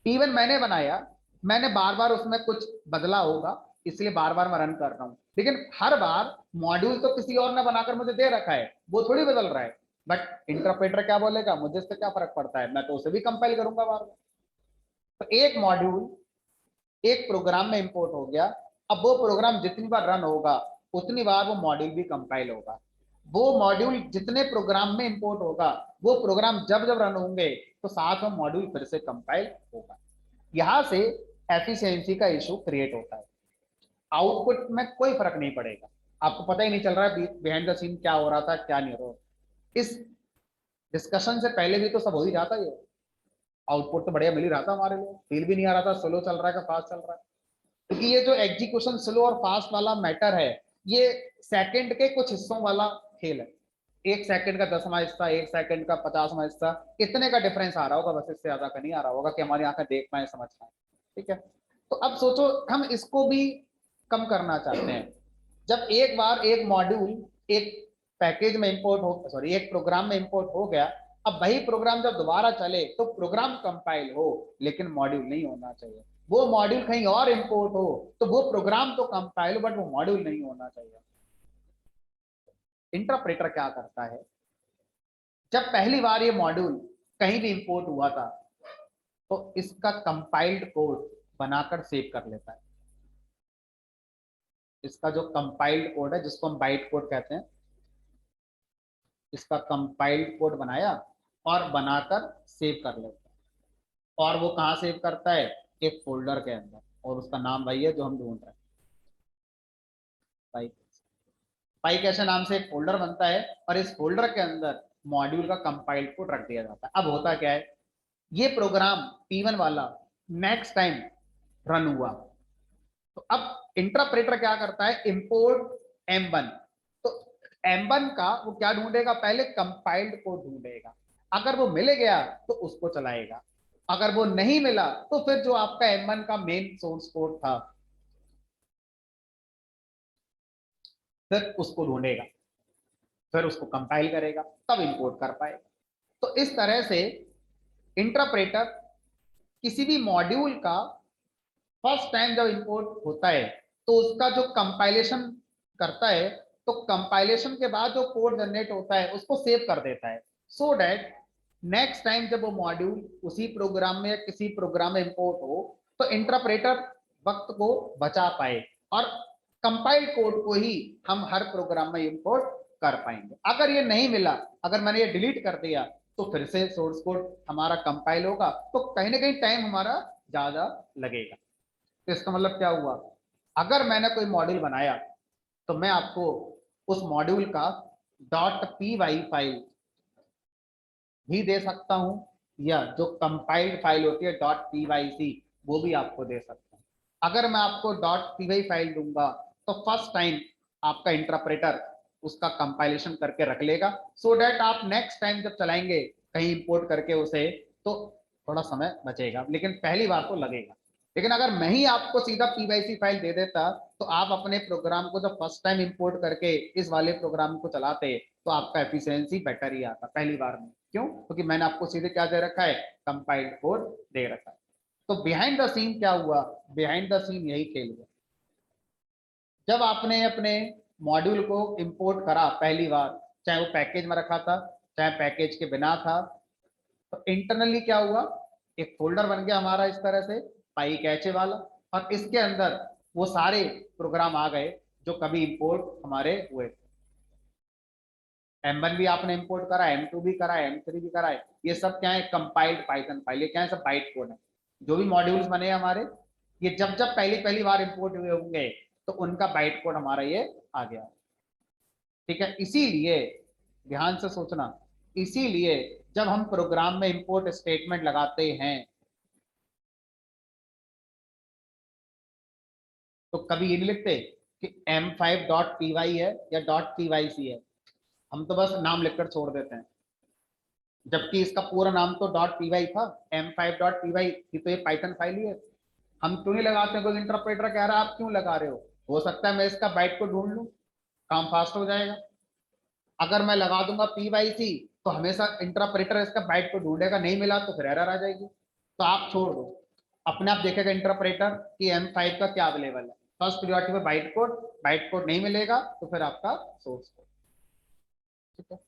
P1 मैंने बनाया, मैंने बार बार उसमें कुछ बदला होगा, इसलिए बार बार मैं रन कर रहा हूं, लेकिन हर बार मॉड्यूल तो किसी और ने बनाकर मुझे दे रखा है, वो थोड़ी बदल रहा है। बट इंटरप्रेटर क्या बोलेगा, मुझे इससे क्या फर्क पड़ता है, मैं तो उसे भी कंपाइल करूंगा बार बार। तो एक मॉड्यूल एक प्रोग्राम में इंपोर्ट हो गया, अब वो प्रोग्राम जितनी बार रन होगा उतनी बार वो मॉड्यूल भी कंपाइल होगा। वो मॉड्यूल जितने प्रोग्राम में इंपोर्ट होगा, वो प्रोग्राम जब जब रन होंगे तो साथ में मॉड्यूल फिर से कंपाइल होगा। यहां से एफिशिएंसी का इशू क्रिएट होता है। आउटपुट में कोई फर्क नहीं पड़ेगा, आपको पता ही नहीं चल रहा है बिहाइंड द सीन क्या हो रहा था क्या नहीं हो रहा। इस डिस्कशन से पहले भी तो सब हो ही जाता है, आउटपुट तो बढ़िया मिल ही रहा था हमारे लिए, फील भी नहीं आ रहा था स्लो चल रहा है का फास्ट चल रहा है। क्योंकि ये जो एग्जीक्यूशन स्लो और फास्ट वाला मैटर है, ये सेकंड के कुछ हिस्सों वाला खेल है। 1 सेकंड का 10वां हिस्सा, 1 सेकंड का 50वां हिस्सा, इतने का डिफरेंस आ रहा होगा, बस इससे ज्यादा का नहीं आ रहा होगा कि हमारी आंखें देख पाए समझ पाए। ठीक है, तो अब सोचो हम इसको भी कम करना चाहते हैं। जब एक बार एक मॉड्यूल एक पैकेज में इंपोर्ट हो, सॉरी एक प्रोग्राम में इंपोर्ट हो गया, अब वही प्रोग्राम जब दोबारा चले तो प्रोग्राम कंपाइल हो लेकिन मॉड्यूल नहीं होना चाहिए। वो मॉड्यूल कहीं और इंपोर्ट हो तो वो प्रोग्राम तो कंपाइल हो बट वो मॉड्यूल नहीं होना चाहिए। इंटरप्रेटर क्या करता है, जब पहली बार ये मॉड्यूल कहीं भी इंपोर्ट हुआ था तो इसका कंपाइल्ड कोड बनाकर सेव कर लेता है। इसका जो कंपाइल्ड कोड है जिसको हम बाइट कोड कहते हैं, इसका कंपाइल्ड कोड बनाया और बनाकर सेव कर लेता है। और वो कहाँ सेव करता है, एक फोल्डर के अंदर, और उसका नाम वही है जो हम ढूंढ रहे हैं, पाई। पाई कैसे नाम से एक फोल्डर बनता है और इस फोल्डर के अंदर मॉड्यूल का कंपाइल्ड कोड रख दिया जाता है। अब होता क्या है, ये प्रोग्राम P1 वाला नेक्स्ट टाइम रन हुआ तो अब इंटरप्रेटर क्या करता है, इंपोर्ट M1। तो M1 का वो क्या ढूंढेगा, पहले कंपाइल्ड कोड ढूंढेगा, अगर वो मिल गया तो उसको चलाएगा, अगर वो नहीं मिला तो फिर जो आपका M1 का मेन सोर्स कोड था फिर उसको ढूंढेगा, फिर उसको कंपाइल करेगा, तब इंपोर्ट कर पाएगा। तो इस तरह से इंटरप्रेटर किसी भी मॉड्यूल का फर्स्ट टाइम जब इंपोर्ट होता है तो उसका जो कंपाइलेशन करता है, तो कंपाइलेशन के बाद जो कोड जनरेट होता है उसको सेव कर देता है, सो डैट नेक्स्ट टाइम जब वो मॉड्यूल उसी प्रोग्राम में या किसी प्रोग्राम में इंपोर्ट हो तो इंटरप्रेटर वक्त को बचा पाए और कंपाइल्ड कोड को ही हम हर प्रोग्राम में इंपोर्ट कर पाएंगे। अगर ये नहीं मिला, अगर मैंने ये डिलीट कर दिया तो फिर से सोर्स कोड हमारा कंपाइल होगा, तो कहीं ना कहीं टाइम हमारा ज्यादा लगेगा। तो इसका मतलब क्या हुआ, अगर मैंने कोई मॉड्यूल बनाया तो मैं आपको उस मॉड्यूल का .py फाइल भी दे सकता हूं या जो कंपाइल्ड फाइल होती है .pyc वो भी आपको दे सकता हूं। अगर मैं आपको .py फाइल दूंगा तो फर्स्ट टाइम आपका इंटरप्रेटर उसका कंपाइलेशन करके रख लेगा, सो डैट आप नेक्स्ट टाइम जब चलाएंगे कहीं इंपोर्ट करके उसे तो थोड़ा समय बचेगा, लेकिन पहली बार तो लगेगा। लेकिन अगर मैं ही आपको सीधा पीवाईसी फाइल दे देता तो आप अपने प्रोग्राम को जब फर्स्ट टाइम इंपोर्ट करके इस वाले प्रोग्राम को चलाते तो आपका एफिशिएंसी बेटर ही आता पहली बार में। क्यों, क्योंकि मैंने आपको सीधे क्या दे रखा है, कंपाइल्ड कोड दे रखा है। तो बिहाइंड द सीन क्या हुआ, बिहाइंड द सीन यही खेल हुआ, जब आपने अपने मॉड्यूल को इंपोर्ट करा पहली बार, चाहे वो पैकेज में रखा था चाहे पैकेज के बिना था, तो इंटरनली क्या हुआ, एक फोल्डर बन गया हमारा इस तरह से पाई कैचे वाला, और इसके अंदर वो सारे प्रोग्राम आ गए जो कभी इंपोर्ट हमारे हुए थे। M1 भी आपने इंपोर्ट करा, M2 भी करा, M3 भी करा है, ये सब क्या है, कंपाइल्ड पाइथन फाइल, ये क्या है, सब बाइट कोड है। जो भी मॉड्यूल्स बने हमारे, ये जब जब पहली पहली बार इंपोर्ट हुए होंगे तो उनका बाइट कोड हमारा ये आ गया। ठीक है, इसीलिए ध्यान से सोचना, इसीलिए जब हम प्रोग्राम में इंपोर्ट स्टेटमेंट लगाते हैं तो कभी ये नहीं लिखते कि m5.py है या .pyc है, हम तो बस नाम लिखकर छोड़ देते हैं, जबकि इसका पूरा नाम तो .py था, m5.py की तो ये पाइथन फाइल ही है। हम क्यों नहीं लगाते? कोई इंटरप्रेटर कह रहा है आप क्यों लगा रहे हो सकता है मैं इसका बाइट को ढूंढ लूं, काम फास्ट हो जाएगा। अगर मैं लगा दूंगा PYC तो हमेशा इंटरप्रेटर इसका बाइट को ढूंढेगा, नहीं मिला तो फिर एरर आ जाएगी। तो आप छोड़ दो, अपने आप देखेगा इंटरप्रेटर कि M5 का क्या अवेलेबल है, फर्स्ट प्रियोरिटी पे बाइट कोड नहीं मिलेगा तो फिर आपका सोर्स कोड। ठीक है,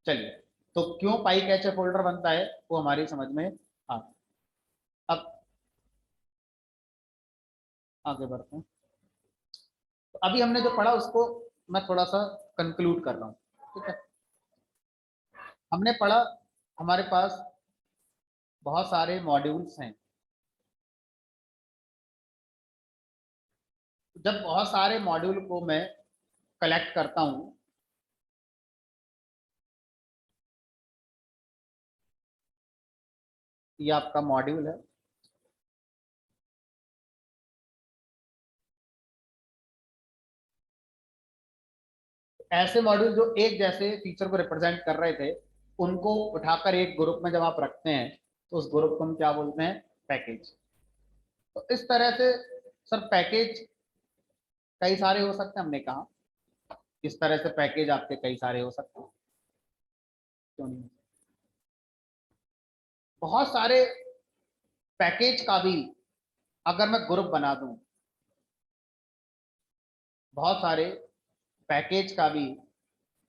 चलिए, तो क्यों पाई कैचे फोल्डर बनता है वो हमारी समझ में आ। अब आगे बढ़ते हैं। तो अभी हमने जो पढ़ा उसको मैं थोड़ा सा कंक्लूड कर रहा हूँ। ठीक है, हमने पढ़ा हमारे पास बहुत सारे मॉड्यूल्स हैं। जब बहुत सारे मॉड्यूल को मैं कलेक्ट करता हूं, ये आपका मॉड्यूल है, ऐसे मॉड्यूल जो एक जैसे फीचर को रिप्रेजेंट कर रहे थे उनको उठाकर एक ग्रुप में जब आप रखते हैं तो उस ग्रुप को हम क्या बोलते हैं, पैकेज। तो इस तरह से सर पैकेज कई सारे हो सकते हैं, हमने कहा इस तरह से पैकेज आपके कई सारे हो सकते हैं, क्यों नहीं? बहुत सारे पैकेज का भी अगर मैं ग्रुप बना दूं, बहुत सारे पैकेज का भी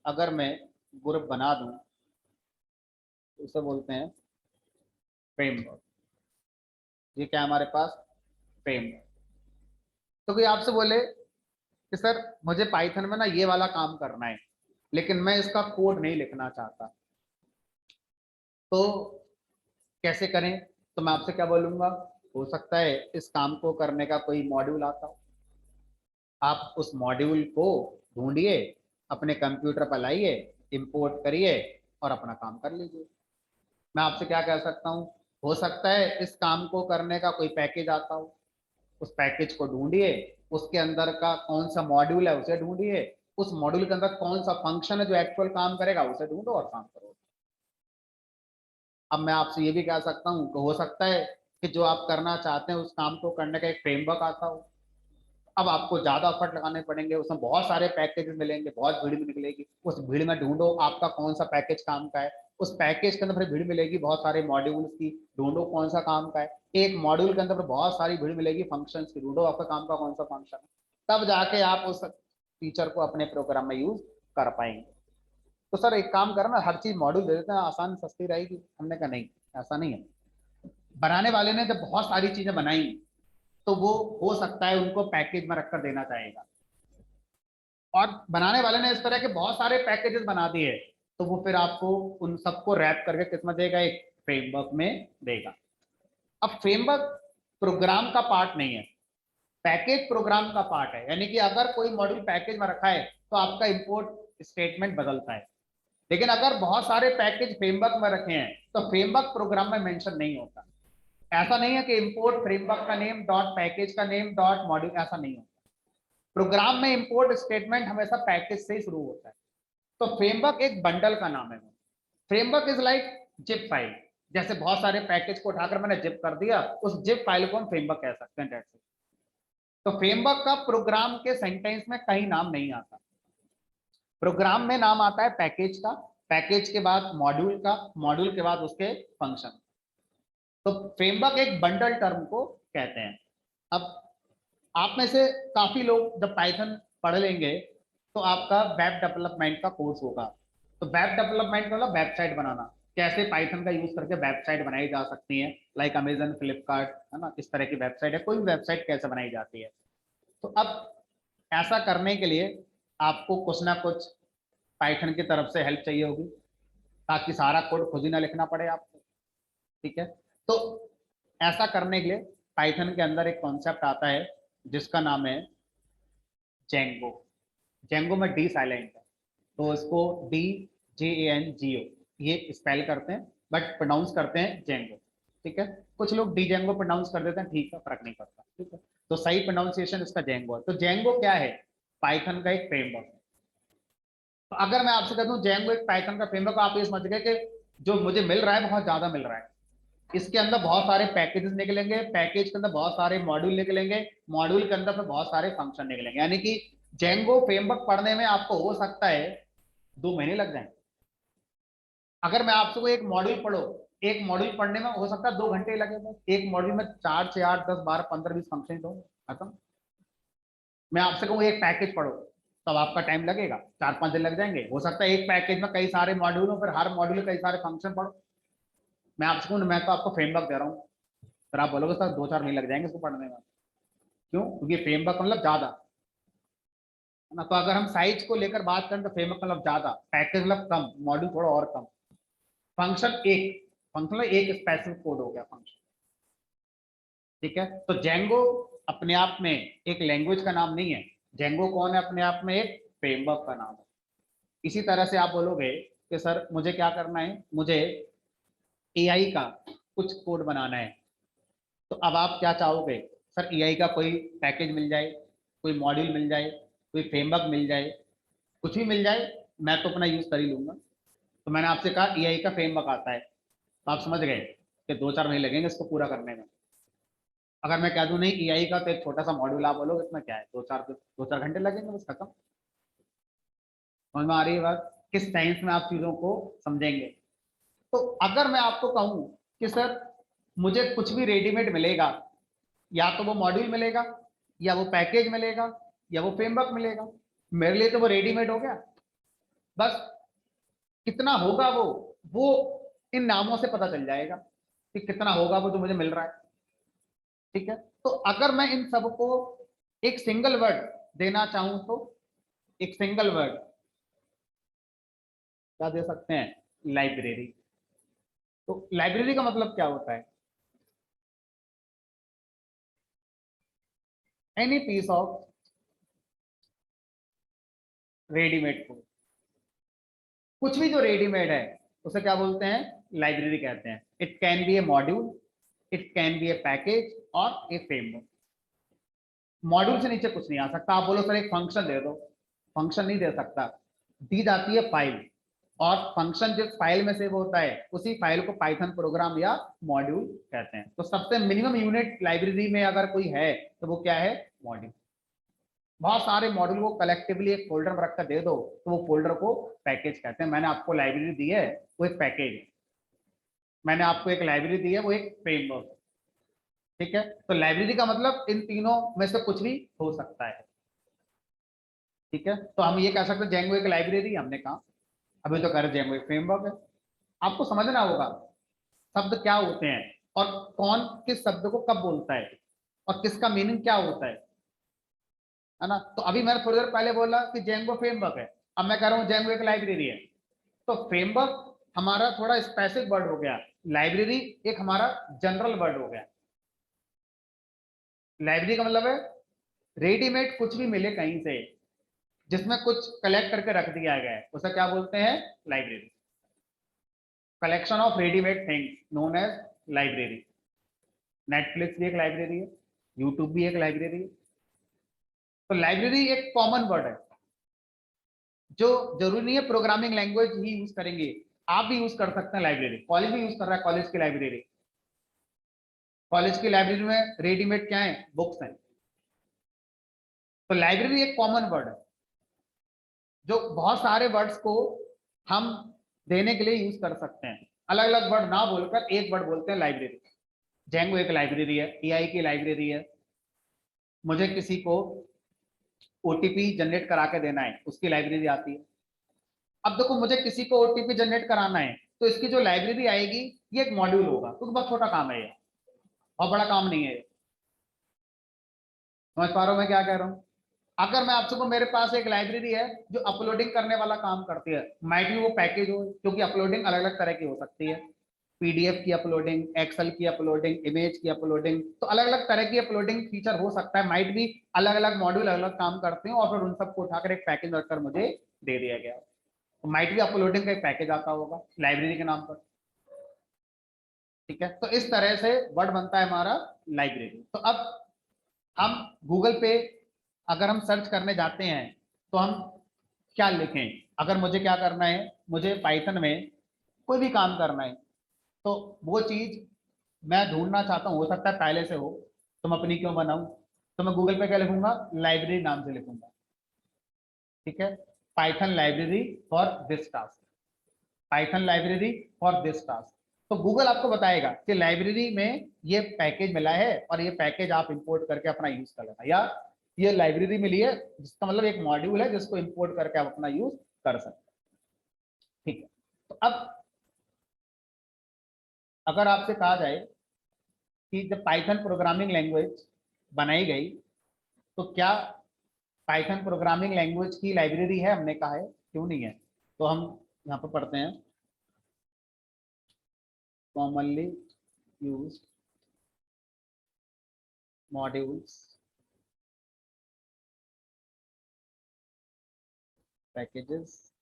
अगर मैं ग्रुप बना दूं तो उसे बोलते हैं फ्रेमवर्क। ये क्या है हमारे पास, फ्रेमवर्क। तो कोई आपसे बोले कि सर मुझे पाइथन में ना ये वाला काम करना है लेकिन मैं इसका कोड नहीं लिखना चाहता, तो कैसे करें? तो मैं आपसे क्या बोलूंगा, हो सकता है इस काम को करने का कोई मॉड्यूल आता हो, आप उस मॉड्यूल को ढूंढिए, अपने कंप्यूटर पर लाइए, इंपोर्ट करिए और अपना काम कर लीजिए। मैं आपसे क्या कह सकता हूँ, हो सकता है इस काम को करने का कोई पैकेज आता हो, उस पैकेज को ढूंढिए, उसके अंदर का कौन सा मॉड्यूल है उसे ढूंढिए, उस मॉड्यूल के अंदर कौन सा फंक्शन है जो एक्चुअल काम करेगा उसे ढूंढो और काम करो। अब मैं आपसे ये भी कह सकता हूँ कि हो सकता है कि जो आप करना चाहते हैं उस काम को करने का एक फ्रेमवर्क आता हो, अब आपको ज्यादा एफर्ट लगाने पड़ेंगे, उसमें बहुत सारे पैकेजेस मिलेंगे, बहुत भीड़ भी निकलेगी, उस भीड़ में ढूंढो आपका कौन सा पैकेज काम का है, उस पैकेज के अंदर फिर भीड़ मिलेगी बहुत सारे मॉड्यूल्स की, ढूंढो कौन सा काम का है, एक मॉड्यूल के अंदर बहुत सारी भीड़ मिलेगी फंक्शंस की, ढूंढो आपका काम का कौन सा फंक्शन है, तब जाके आप उस फीचर को अपने प्रोग्राम में यूज कर पाएंगे। तो सर एक काम करना, हर चीज मॉड्यूल दे देते हैं, आसान सस्ती रहेगी। हमने कहा नहीं, ऐसा नहीं है। बनाने वाले ने जब बहुत सारी चीजें बनाई तो वो हो सकता है उनको पैकेज में रखकर देना चाहेगा, और बनाने वाले ने इस तरह के बहुत सारे पैकेजेस बना दिए तो वो फिर आपको उन सबको रैप करके किसमें देगा, एक फ्रेमवर्क में देगा। अब फ्रेमवर्क प्रोग्राम का पार्ट नहीं है, पैकेज प्रोग्राम का पार्ट है, यानी कि अगर कोई मॉड्यूल पैकेज में रखा है तो आपका इंपोर्ट स्टेटमेंट बदलता है, लेकिन अगर बहुत सारे पैकेज फ्रेमवर्क में रखे हैं तो फ्रेमवर्क प्रोग्राम में मेंशन नहीं होता। ऐसा नहीं है कि इंपोर्ट फ्रेमवर्क का नेम डॉट पैकेज का नेम डॉट मॉड्यूल, ऐसा नहीं होता। प्रोग्राम में इंपोर्ट स्टेटमेंट हमेशा पैकेज से ही शुरू होता है। तो फ्रेमवर्क एक बंडल का नाम है। Framework is like zip file, जैसे बहुत सारे पैकेज को उठाकर मैंने जिप कर दिया, उस जिप फाइल को हम फ्रेमवर्क कह सकते हैं। तो फ्रेमवर्क का प्रोग्राम के सेंटेंस में कहीं नाम नहीं आता, प्रोग्राम में नाम आता है पैकेज का, पैकेज के बाद मॉड्यूल का, मॉड्यूल के बाद उसके फंक्शन। तो फ्रेमवर्क एक बंडल टर्म को कहते हैं। अब आप में से काफी लोग जब पाइथन पढ़ लेंगे तो आपका वेब डेवलपमेंट का कोर्स होगा। तो वेब डेवलपमेंट मतलब वेबसाइट बनाना, कैसे पाइथन का यूज करके वेबसाइट बनाई जा सकती है, लाइक अमेजन, फ्लिपकार्ट, है ना, इस तरह की वेबसाइट है, कोई भी वेबसाइट कैसे बनाई जाती है। तो अब ऐसा करने के लिए आपको कुछ ना कुछ पाइथन की तरफ से हेल्प चाहिए होगी, ताकि सारा कोड खुद ही ना लिखना पड़े आपको। ठीक है, तो ऐसा करने के लिए पाइथन के अंदर एक कॉन्सेप्ट आता है जिसका नाम है जेंगो। जेंगो में डी साइलेंट है, तो इसको DJANGO ये स्पेल करते हैं, बट प्रोनाउंस करते हैं जेंगो। ठीक है, कुछ लोग डी जेंगो प्रोनाउंस कर देते हैं, ठीक है, फर्क नहीं पड़ता। ठीक है, तो सही प्रोनाउंसिएशन इसका जेंगो है। तो जेंगो क्या है? पाइथन का एक फ्रेमवर्क है। तो अगर मैं आपसे कह दूं जेंगो एक पाइथन का फ्रेमवर्क, आप ये समझ गए कि जो मुझे मिल रहा है बहुत ज्यादा मिल रहा है। इसके अंदर बहुत सारे पैकेजेस निकलेंगे, पैकेज के अंदर बहुत सारे मॉड्यूल निकलेंगे, मॉड्यूल के अंदर फिर बहुत सारे फंक्शन निकलेंगे। यानी कि जेंगो फ्रेमवर्क पढ़ने में आपको हो सकता है 2 महीने लग जाए। अगर मैं आपसे कोई एक मॉड्यूल पढ़ो, एक मॉड्यूल पढ़ने में हो सकता है 2 घंटे लगे। बस एक मॉड्यूल में 4 से 8 10 12 15 20 फंक्शन हो खत्म। मैं आपसे कहूँ एक पैकेज पढ़ो, तब आपका टाइम लगेगा, 4 5 दिन लग जाएंगे। हो सकता है एक पैकेज में कई सारे मॉड्यूल हो, फिर हर मॉड्यूल कई सारे फंक्शन पढ़ो। मैं आपसे कहूँ, मैं तो आपको फ्रेमवर्क दे रहा हूँ, फिर आप बोलोगे सर 2 4 महीने लग जाएंगे इसको पढ़ने में। क्यों? क्योंकि फ्रेमवर्क मतलब ज्यादा है ना। तो अगर हम साइज को लेकर बात करें तो फ्रेमवर्क मतलब ज्यादा, पैकेज मतलब कम, मॉड्यूल थोड़ा और कम, फंक्शन एक, फंक्शन एक स्पेसिफिक कोड हो गया फंक्शन। ठीक है, तो जेंगो अपने आप में एक लैंग्वेज का नाम नहीं है। जेंगो कौन है? अपने आप में एक फ्रेमवर्क का नाम है। इसी तरह से आप बोलोगे कि सर मुझे क्या करना है, मुझे एआई का कुछ कोड बनाना है, तो अब आप क्या चाहोगे? सर एआई का कोई पैकेज मिल जाए, कोई मॉड्यूल मिल जाए, कोई फ्रेमवर्क मिल जाए, कुछ भी मिल जाए, मैं तो अपना यूज कर ही लूंगा। तो मैंने आपसे कहा एआई का फ्रेमवर्क आता है, तो आप समझ गए कि 2 4 महीने लगेंगे इसको पूरा करने में। अगर मैं कह दूं नहीं एआई का तो एक छोटा सा मॉड्यूल, आप बोलोगे इसमें क्या है, 2 4 घंटे लगेंगे बस, खत्म। समझ में आ रही है बात? किस साइंस में आप चीजों को समझेंगे। तो अगर मैं आपको कहूं कि सर मुझे कुछ भी रेडीमेड मिलेगा, या तो वो मॉड्यूल मिलेगा, या वो पैकेज मिलेगा, या वो फ्रेमवर्क मिलेगा, मेरे लिए तो वो रेडीमेड हो गया। बस कितना होगा वो इन नामों से पता चल जाएगा कि कितना होगा वो जो मुझे मिल रहा है। ठीक है, तो अगर मैं इन सबको एक सिंगल वर्ड देना चाहूं तो एक सिंगल वर्ड क्या दे सकते हैं? लाइब्रेरी। तो लाइब्रेरी का मतलब क्या होता है? Any piece of readymade code, कुछ भी जो रेडीमेड है उसे क्या बोलते हैं? लाइब्रेरी कहते हैं। It can be A module, it can be A package और ए फ्रेमवर्क। मॉड्यूल से नीचे कुछ नहीं आ सकता। आप बोलो सर एक फंक्शन दे दो, फंक्शन नहीं दे सकता। दी जाती है फाइल, और फंक्शन जिस फाइल में सेव होता है उसी फाइल को पाइथन प्रोग्राम या मॉड्यूल कहते हैं। तो सबसे मिनिमम यूनिट लाइब्रेरी में अगर कोई है तो वो क्या है? मॉड्यूल। बहुत सारे मॉड्यूल को कलेक्टिवली एक फोल्डर में रखकर दे दो तो वो फोल्डर को पैकेज कहते हैं। मैंने आपको लाइब्रेरी दी है, वो एक पैकेज है। मैंने आपको एक लाइब्रेरी दी है, वो एक फ्रेमवर्क है। ठीक है, तो लाइब्रेरी का मतलब इन तीनों में से कुछ भी हो सकता है। ठीक है, तो हम ये कह सकते हैं जेंगो एक लाइब्रेरी, हमने कहा। अभी तो कह रहे जेंगो एक फ्रेमवर्क है। आपको समझना होगा शब्द क्या होते हैं, और कौन किस शब्द को कब बोलता है, और किसका मीनिंग क्या होता है ना। तो अभी मैंने थोड़ी देर पहले बोला कि जेंगो फ्रेमवर्क है, अब मैं कह रहा हूँ जेंगो एक लाइब्रेरी है। तो फ्रेमवर्क हमारा थोड़ा स्पेसिफिक वर्ड हो गया, लाइब्रेरी एक हमारा जनरल वर्ड हो गया। लाइब्रेरी का मतलब है रेडीमेड कुछ भी मिले कहीं से, जिसमें कुछ कलेक्ट करके रख दिया गया है, उसे क्या बोलते हैं? Library. Collection of readymade things known as library. Netflix भी एक लाइब्रेरी है, यूट्यूब भी एक लाइब्रेरी है। तो लाइब्रेरी एक कॉमन वर्ड है, जो जरूरी नहीं है प्रोग्रामिंग लैंग्वेज ही यूज करेंगे, आप भी यूज कर सकते हैं। लाइब्रेरी कॉलेज भी यूज कर रहा है, कॉलेज की लाइब्रेरी। कॉलेज की लाइब्रेरी में रेडीमेड क्या है? बुक्स हैं। तो लाइब्रेरी एक कॉमन वर्ड है, जो बहुत सारे वर्ड्स को हम देने के लिए यूज कर सकते हैं। अलग अलग वर्ड ना बोलकर एक वर्ड बोलते हैं लाइब्रेरी। जेंगो एक लाइब्रेरी है, एआई की लाइब्रेरी है। मुझे किसी को ओटीपी जनरेट करा के देना है, उसकी लाइब्रेरी आती है। अब देखो मुझे किसी को ओटीपी जनरेट कराना है, तो इसकी जो लाइब्रेरी आएगी ये एक मॉड्यूल होगा, क्योंकि बहुत छोटा काम है ये, बहुत बड़ा काम नहीं है ये। समझ पा रहा हूं मैं क्या कह रहा हूँ? अगर मैं आपसे को मेरे पास एक लाइब्रेरी है जो अपलोडिंग करने वाला काम करती है, माइट भी वो पैकेज हो, क्योंकि अपलोडिंग अलग अलग तरह की हो सकती है, पीडीएफ की अपलोडिंग, एक्सेल की अपलोडिंग, इमेज की अपलोडिंग, तो अलग अलग तरह की अपलोडिंग फीचर हो सकता है, माइट भी अलग अलग मॉड्यूल अलग अलग काम करते हैं और फिर उन सबको उठाकर एक पैकेज रखकर मुझे दे दिया गया। तो माइट भी अपलोडिंग का एक पैकेज आता होगा लाइब्रेरी के नाम पर। ठीक है, तो इस तरह से वर्ड बनता है हमारा लाइब्रेरी। तो अब हम गूगल पे अगर हम सर्च करने जाते हैं तो हम क्या लिखें? अगर मुझे क्या करना है, मुझे पाइथन में कोई भी काम करना है, तो वो चीज मैं ढूंढना चाहता हूँ, हो सकता है पहले से हो, तो मैं अपनी क्यों बनाऊं? तो मैं गूगल पे क्या लिखूंगा? लाइब्रेरी नाम से लिखूंगा। ठीक है, Python library for this task, Python library for this task. तो गूगल आपको बताएगा कि लाइब्रेरी में ये पैकेज मिला है और ये पैकेज आप इंपोर्ट करके अपना यूज कर लेना, या ये लाइब्रेरी मिली है जिसका मतलब एक मॉड्यूल है जिसको इंपोर्ट करके आप अपना यूज कर सकते हैं। ठीक है, तो अब अगर आपसे कहा जाए कि जब पाइथन प्रोग्रामिंग लैंग्वेज बनाई गई तो क्या पाइथन प्रोग्रामिंग लैंग्वेज की लाइब्रेरी है? हमने कहा है, क्यों नहीं है। तो हम यहाँ पर पढ़ते हैं, commonly used modules, packages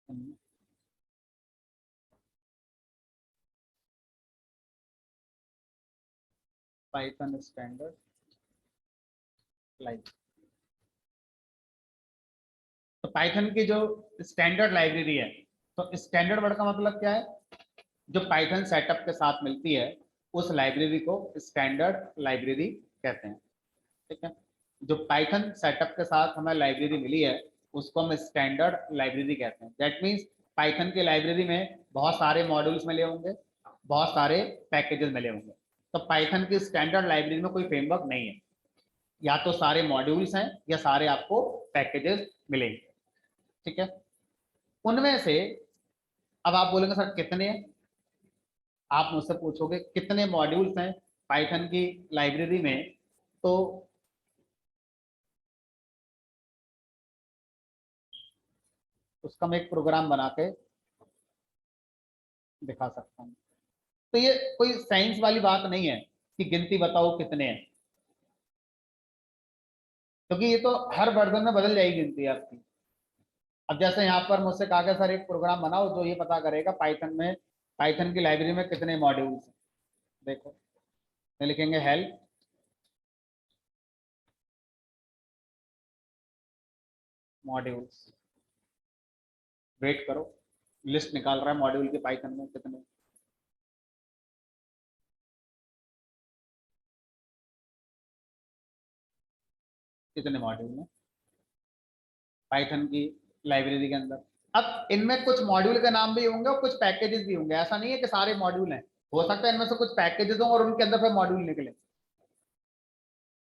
in Python standard library. तो पाइथन की जो स्टैंडर्ड लाइब्रेरी है, तो स्टैंडर्ड वर्ड का मतलब क्या है? जो पाइथन सेटअप के साथ मिलती है उस लाइब्रेरी को स्टैंडर्ड लाइब्रेरी कहते हैं। ठीक है, जो पाइथन सेटअप के साथ हमें लाइब्रेरी मिली है उसको हम स्टैंडर्ड लाइब्रेरी कहते हैं। दैट मीन्स पाइथन की लाइब्रेरी में बहुत सारे मॉड्यूल्स मिले होंगे, बहुत सारे पैकेजेस मिले होंगे। तो पाइथन की स्टैंडर्ड लाइब्रेरी में कोई फ्रेमवर्क नहीं है, या तो सारे मॉड्यूल्स हैं या सारे आपको पैकेजेस मिलेंगे। ठीक है, उनमें से अब आप बोलेंगे सर कितने हैं, आप मुझसे पूछोगे कितने मॉड्यूल्स हैं पाइथन की लाइब्रेरी में, तो उसका मैं एक प्रोग्राम बना के दिखा सकता हूँ। तो ये कोई साइंस वाली बात नहीं है कि गिनती बताओ कितने हैं, क्योंकि ये तो हर वर्जन में बदल जाएगी गिनती आपकी। अब जैसे यहाँ पर मुझसे कहा गया सर एक प्रोग्राम बनाओ जो ये पता करेगा पाइथन में, पाइथन की लाइब्रेरी में कितने मॉड्यूल्स हैं। देखो, मैं लिखेंगे हेल्प मॉड्यूल्स, वेट करो, लिस्ट निकाल रहा है मॉड्यूल के पाइथन में कितने, कितने मॉड्यूल हैं पाइथन की लाइब्रेरी के अंदर। अब इनमें कुछ मॉड्यूल के नाम भी होंगे और कुछ पैकेजेस भी होंगे, ऐसा नहीं है कि सारे मॉड्यूल हैं, हो सकता है इनमें से कुछ पैकेजेस हों और उनके अंदर फिर मॉड्यूल निकले।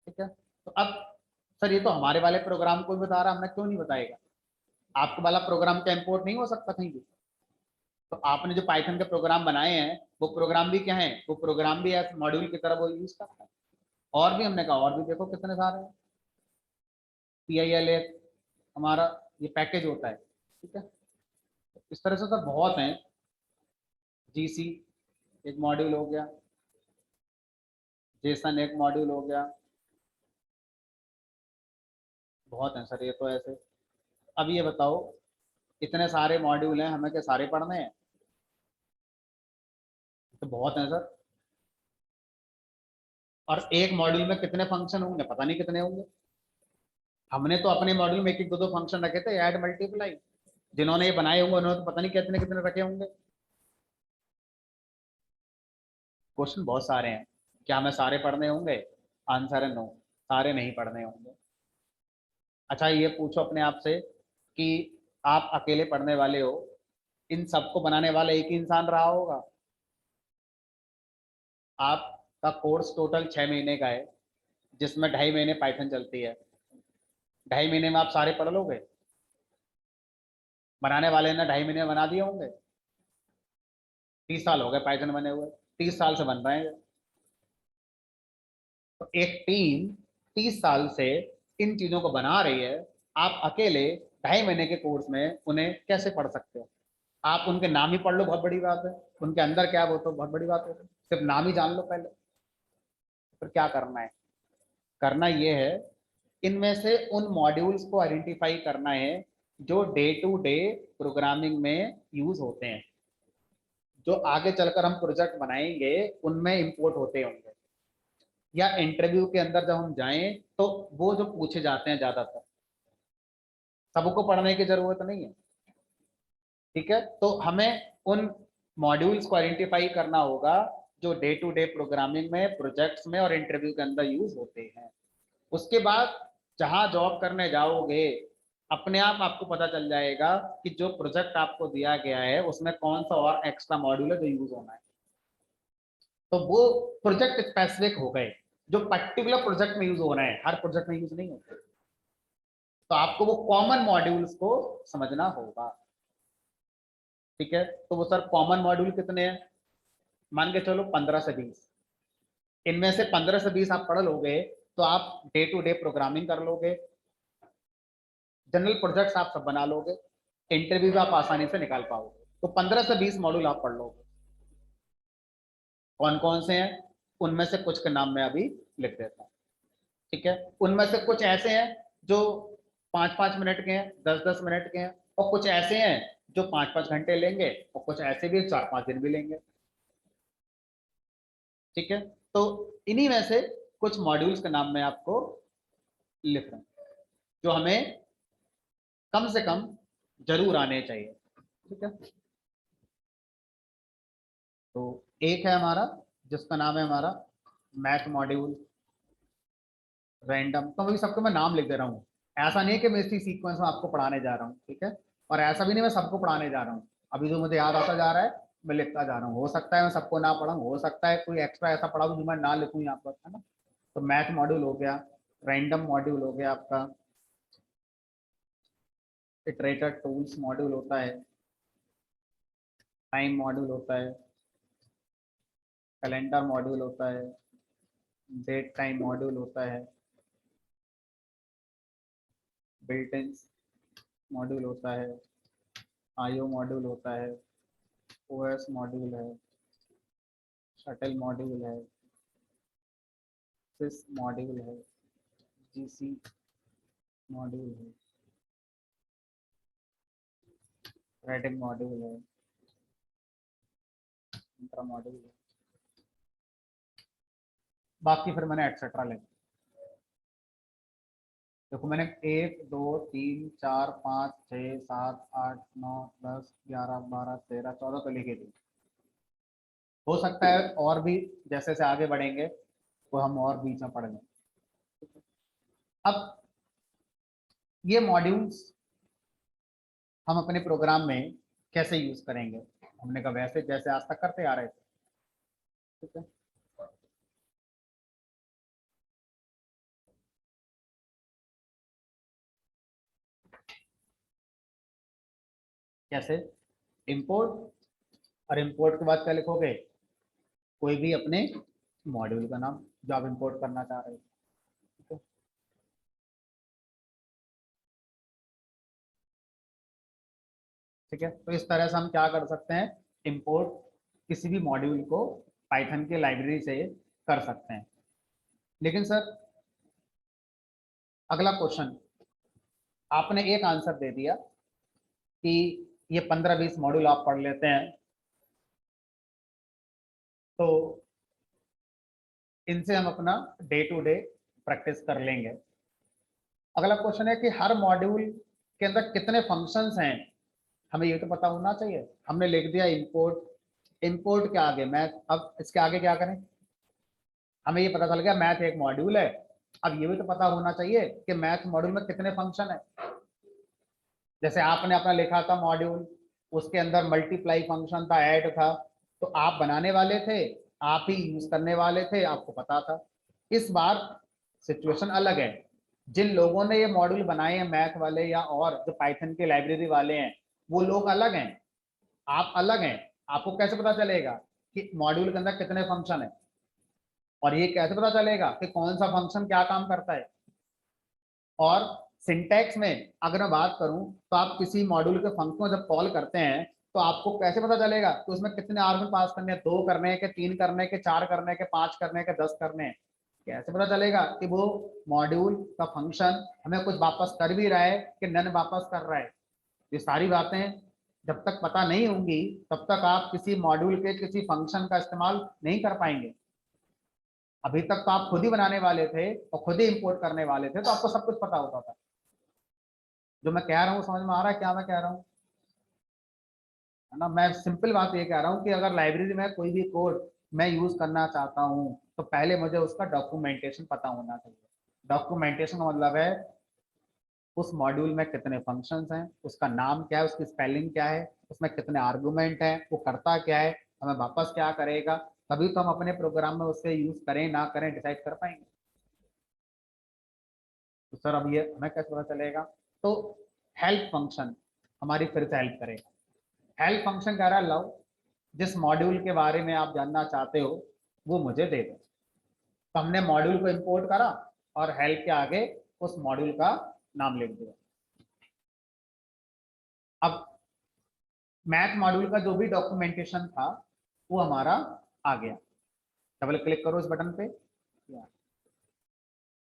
ठीक है, तो अब सर ये तो हमारे वाले प्रोग्राम को भी बता रहा, हमने क्यों नहीं बताएगा? आपके वाला प्रोग्राम क्या इंपोर्ट नहीं हो सकता कहीं भी? तो आपने जो पाइथन के प्रोग्राम बनाए हैं वो प्रोग्राम भी क्या है, वो प्रोग्राम भी ऐसे मॉड्यूल की तरह वो यूज करता है। और भी हमने कहा, और भी देखो कितने सारे हैं। PIL एक हमारा ये पैकेज होता है। ठीक है, इस तरह से तो बहुत हैं। GC एक मॉड्यूल हो गया, जेसन एक मॉड्यूल हो गया, बहुत हैं सर ये तो ऐसे। अब ये बताओ, इतने सारे मॉड्यूल हैं, हमें क्या सारे पढ़ने हैं? तो बहुत हैं सर। और एक मॉड्यूल में कितने फंक्शन होंगे पता नहीं कितने होंगे। हमने तो अपने मॉड्यूल में एक एक दो दो फंक्शन रखे थे, ऐड मल्टीप्लाई। जिन्होंने ये बनाए होंगे उन्होंने तो पता नहीं कितने कितने रखे होंगे। क्वेश्चन बहुत सारे हैं, क्या हमें सारे पढ़ने होंगे? आंसर है नो, सारे नहीं पढ़ने होंगे। अच्छा ये पूछो अपने आप से कि आप अकेले पढ़ने वाले हो, इन सबको बनाने वाला एक ही इंसान रहा होगा? आपका कोर्स टोटल 6 महीने का है, जिसमें 2.5 महीने पाइथन चलती है। 2.5 महीने में आप सारे पढ़ लोगे? बनाने वाले ने 2.5 महीने में बना दिए होंगे। 30 साल हो गए पाइथन बने हुए, 30 साल से बन रहे हैं। तो एक टीम 30 साल से इन चीजों को बना रही है, आप अकेले 2.5 महीने के कोर्स में उन्हें कैसे पढ़ सकते हो? आप उनके नाम ही पढ़ लो, बहुत बड़ी बात है। उनके अंदर क्या वो तो बहुत बड़ी बात है, सिर्फ नाम ही जान लो पहले। फिर क्या करना है? करना ये है, इनमें से उन मॉड्यूल्स को आइडेंटिफाई करना है जो डे टू डे प्रोग्रामिंग में यूज होते हैं, जो आगे चलकर हम प्रोजेक्ट बनाएंगे उनमें इंपोर्ट होते होंगे, या इंटरव्यू के अंदर जब हम जाएं तो वो जो पूछे जाते हैं ज्यादातर। सबको पढ़ने की जरूरत नहीं है, ठीक है? तो हमें उन मॉड्यूल्स को आइडेंटिफाई करना होगा जो डे टू डे प्रोग्रामिंग में, प्रोजेक्ट्स में और इंटरव्यू के अंदर यूज होते हैं। उसके बाद जहां जॉब करने जाओगे, अपने आप आपको पता चल जाएगा कि जो प्रोजेक्ट आपको दिया गया है उसमें कौन सा और एक्स्ट्रा मॉड्यूल है जो यूज होना है। तो वो प्रोजेक्ट स्पेसिफिक हो गए, जो पर्टिकुलर प्रोजेक्ट में यूज हो रहे हैं, हर प्रोजेक्ट में यूज नहीं होते। तो आपको वो कॉमन मॉड्यूल्स को समझना होगा, ठीक है? तो वो सर कॉमन मॉड्यूल कितने हैं? मान के चलो 15 से 20। इनमें से 15 से 20 आप पढ़ लोगे तो आप डे टू डे प्रोग्रामिंग कर लोगे, जनरल प्रोजेक्ट्स आप सब बना लोगे, इंटरव्यू आप आसानी से निकाल पाओगे। तो 15 से 20 मॉड्यूल आप पढ़ लोगे। कौन कौन से हैं उनमें से कुछ के नाम मैं अभी लिख देता हूँ, ठीक है? उनमें से कुछ ऐसे हैं जो 5-5 मिनट के हैं, 10-10 मिनट के हैं, और कुछ ऐसे हैं जो 5-5 घंटे लेंगे, और कुछ ऐसे भी 4-5 दिन भी लेंगे, ठीक है? तो इन्हीं में से कुछ मॉड्यूल्स के नाम मैं आपको लिख रहा हूँ जो हमें कम से कम जरूर आने चाहिए, ठीक है? तो एक है हमारा जिसका नाम है हमारा मैथ मॉड्यूल, रैंडम। तो अभी सबको मैं नाम लिख दे रहा हूँ, ऐसा नहीं है कि मैं इसी सीक्वेंस में आपको पढ़ाने जा रहा हूँ, ठीक है? और ऐसा भी नहीं मैं सबको पढ़ाने जा रहा हूँ, अभी जो मुझे याद आता जा रहा है मैं लिखता जा रहा हूँ। हो सकता है मैं सबको ना पढ़ाऊँ, हो सकता है कोई एक्स्ट्रा ऐसा पढ़ाऊँ जो मैं ना लिखूँ यहाँ पर, है ना? तो मैथ मॉड्यूल हो गया, रैंडम मॉड्यूल हो गया आपका, इटरेटर टूल्स मॉड्यूल होता है, टाइम मॉड्यूल होता है, कैलेंडर मॉड्यूल होता है, डेट टाइम मॉड्यूल होता है, बिल्ट इन मॉड्यूल होता है, आईओ मॉड्यूल होता है, ओएस मॉड्यूल है, शटल मॉड्यूल है, सिस मॉड्यूल है, जीसी मॉड्यूल है, थ्रेडिंग मॉड्यूल है, इंट्रा मॉड्यूल है, बाकी फिर मैंने एक्सेट्रा लिखा। देखो मैंने 1 2 3 4 5 6 7 8 9 10 11 12 13 14 तो लिखे थे। हो सकता है और भी जैसे जैसे आगे बढ़ेंगे तो हम और बीच में पढ़ लें। अब ये मॉड्यूल्स हम अपने प्रोग्राम में कैसे यूज करेंगे? हमने कहा वैसे जैसे आज तक करते आ रहे थे, ठीक है? कैसे? इंपोर्ट, और इंपोर्ट के बाद क्या लिखोगे? कोई भी अपने मॉड्यूल का नाम जो आप इंपोर्ट करना चाह रहे हो, ठीक है? ठीक है, तो इस तरह से हम क्या कर सकते हैं, इंपोर्ट किसी भी मॉड्यूल को पाइथन की लाइब्रेरी से कर सकते हैं। लेकिन सर अगला क्वेश्चन, आपने एक आंसर दे दिया कि ये 15-20 मॉड्यूल आप पढ़ लेते हैं तो इनसे हम अपना डे टू डे प्रैक्टिस कर लेंगे। अगला क्वेश्चन है कि हर मॉड्यूल के अंदर कितने फंक्शंस हैं, हमें ये तो पता होना चाहिए। हमने लिख दिया इंपोर्ट, इंपोर्ट के आगे मैथ, अब इसके आगे क्या करें? हमें ये पता चल गया मैथ एक मॉड्यूल है, अब ये भी तो पता होना चाहिए कि मैथ मॉड्यूल में कितने फंक्शन है। जैसे आपने अपना लिखा था मॉड्यूल, उसके अंदर मल्टीप्लाई फंक्शन था, ऐड था, तो आप बनाने वाले थे, आप ही यूज करने वाले थे, आपको पता था। इस बार सिचुएशन अलग है, जिन लोगों ने ये मॉड्यूल बनाए हैं मैथ वाले या और जो पाइथन के लाइब्रेरी वाले हैं, वो लोग अलग हैं, आप अलग हैं। आपको कैसे पता चलेगा कि मॉड्यूल के अंदर कितने फंक्शन है? और ये कैसे पता चलेगा कि कौन सा फंक्शन क्या काम करता है? और सिंटैक्स में अगर मैं बात करूं तो आप किसी मॉड्यूल के फंक्शन को जब कॉल करते हैं तो आपको कैसे पता चलेगा कि उसमें कितने आर्गुमेंट पास करने हैं, 2 करने हैं कि 3 करने के 4 करने के 5 करने के 10 करने हैं। कैसे पता चलेगा कि वो मॉड्यूल का फंक्शन हमें कुछ वापस कर भी रहा है कि नन वापस कर रहा है। ये सारी बातें जब तक पता नहीं होंगी तब तक आप किसी मॉड्यूल के किसी फंक्शन का इस्तेमाल नहीं कर पाएंगे। अभी तक तो आप खुद ही बनाने वाले थे और खुद ही इंपोर्ट करने वाले थे तो आपको सब कुछ पता होता था। जो मैं कह रहा हूँ समझ में आ रहा है क्या मैं कह रहा हूँ, है ना? मैं सिंपल बात ये कह रहा हूँ कि अगर लाइब्रेरी में कोई भी कोड मैं यूज करना चाहता हूँ तो पहले मुझे उसका डॉक्यूमेंटेशन पता होना चाहिए। डॉक्यूमेंटेशन का मतलब है उस मॉड्यूल में कितने फंक्शंस हैं, उसका नाम क्या है, उसकी स्पेलिंग क्या है, उसमें कितने आर्गुमेंट हैं, वो करता क्या है, हमें वापस क्या करेगा। तभी तो हम अपने प्रोग्राम में उससे यूज करें ना करें डिसाइड कर पाएंगे। तो सर अब ये हमें कैसे पता चलेगा? तो हेल्प फंक्शन हमारी फिर से हेल्प करेगा। हेल्प फंक्शन कह रहा है लव जिस मॉड्यूल के बारे में आप जानना चाहते हो वो मुझे दे दो। तो हमने मॉड्यूल को इंपोर्ट करा और हेल्प के आगे उस मॉड्यूल का नाम लिख दिया। अब मैथ मॉड्यूल का जो भी डॉक्यूमेंटेशन था वो हमारा आ गया। डबल क्लिक करो इस बटन पे,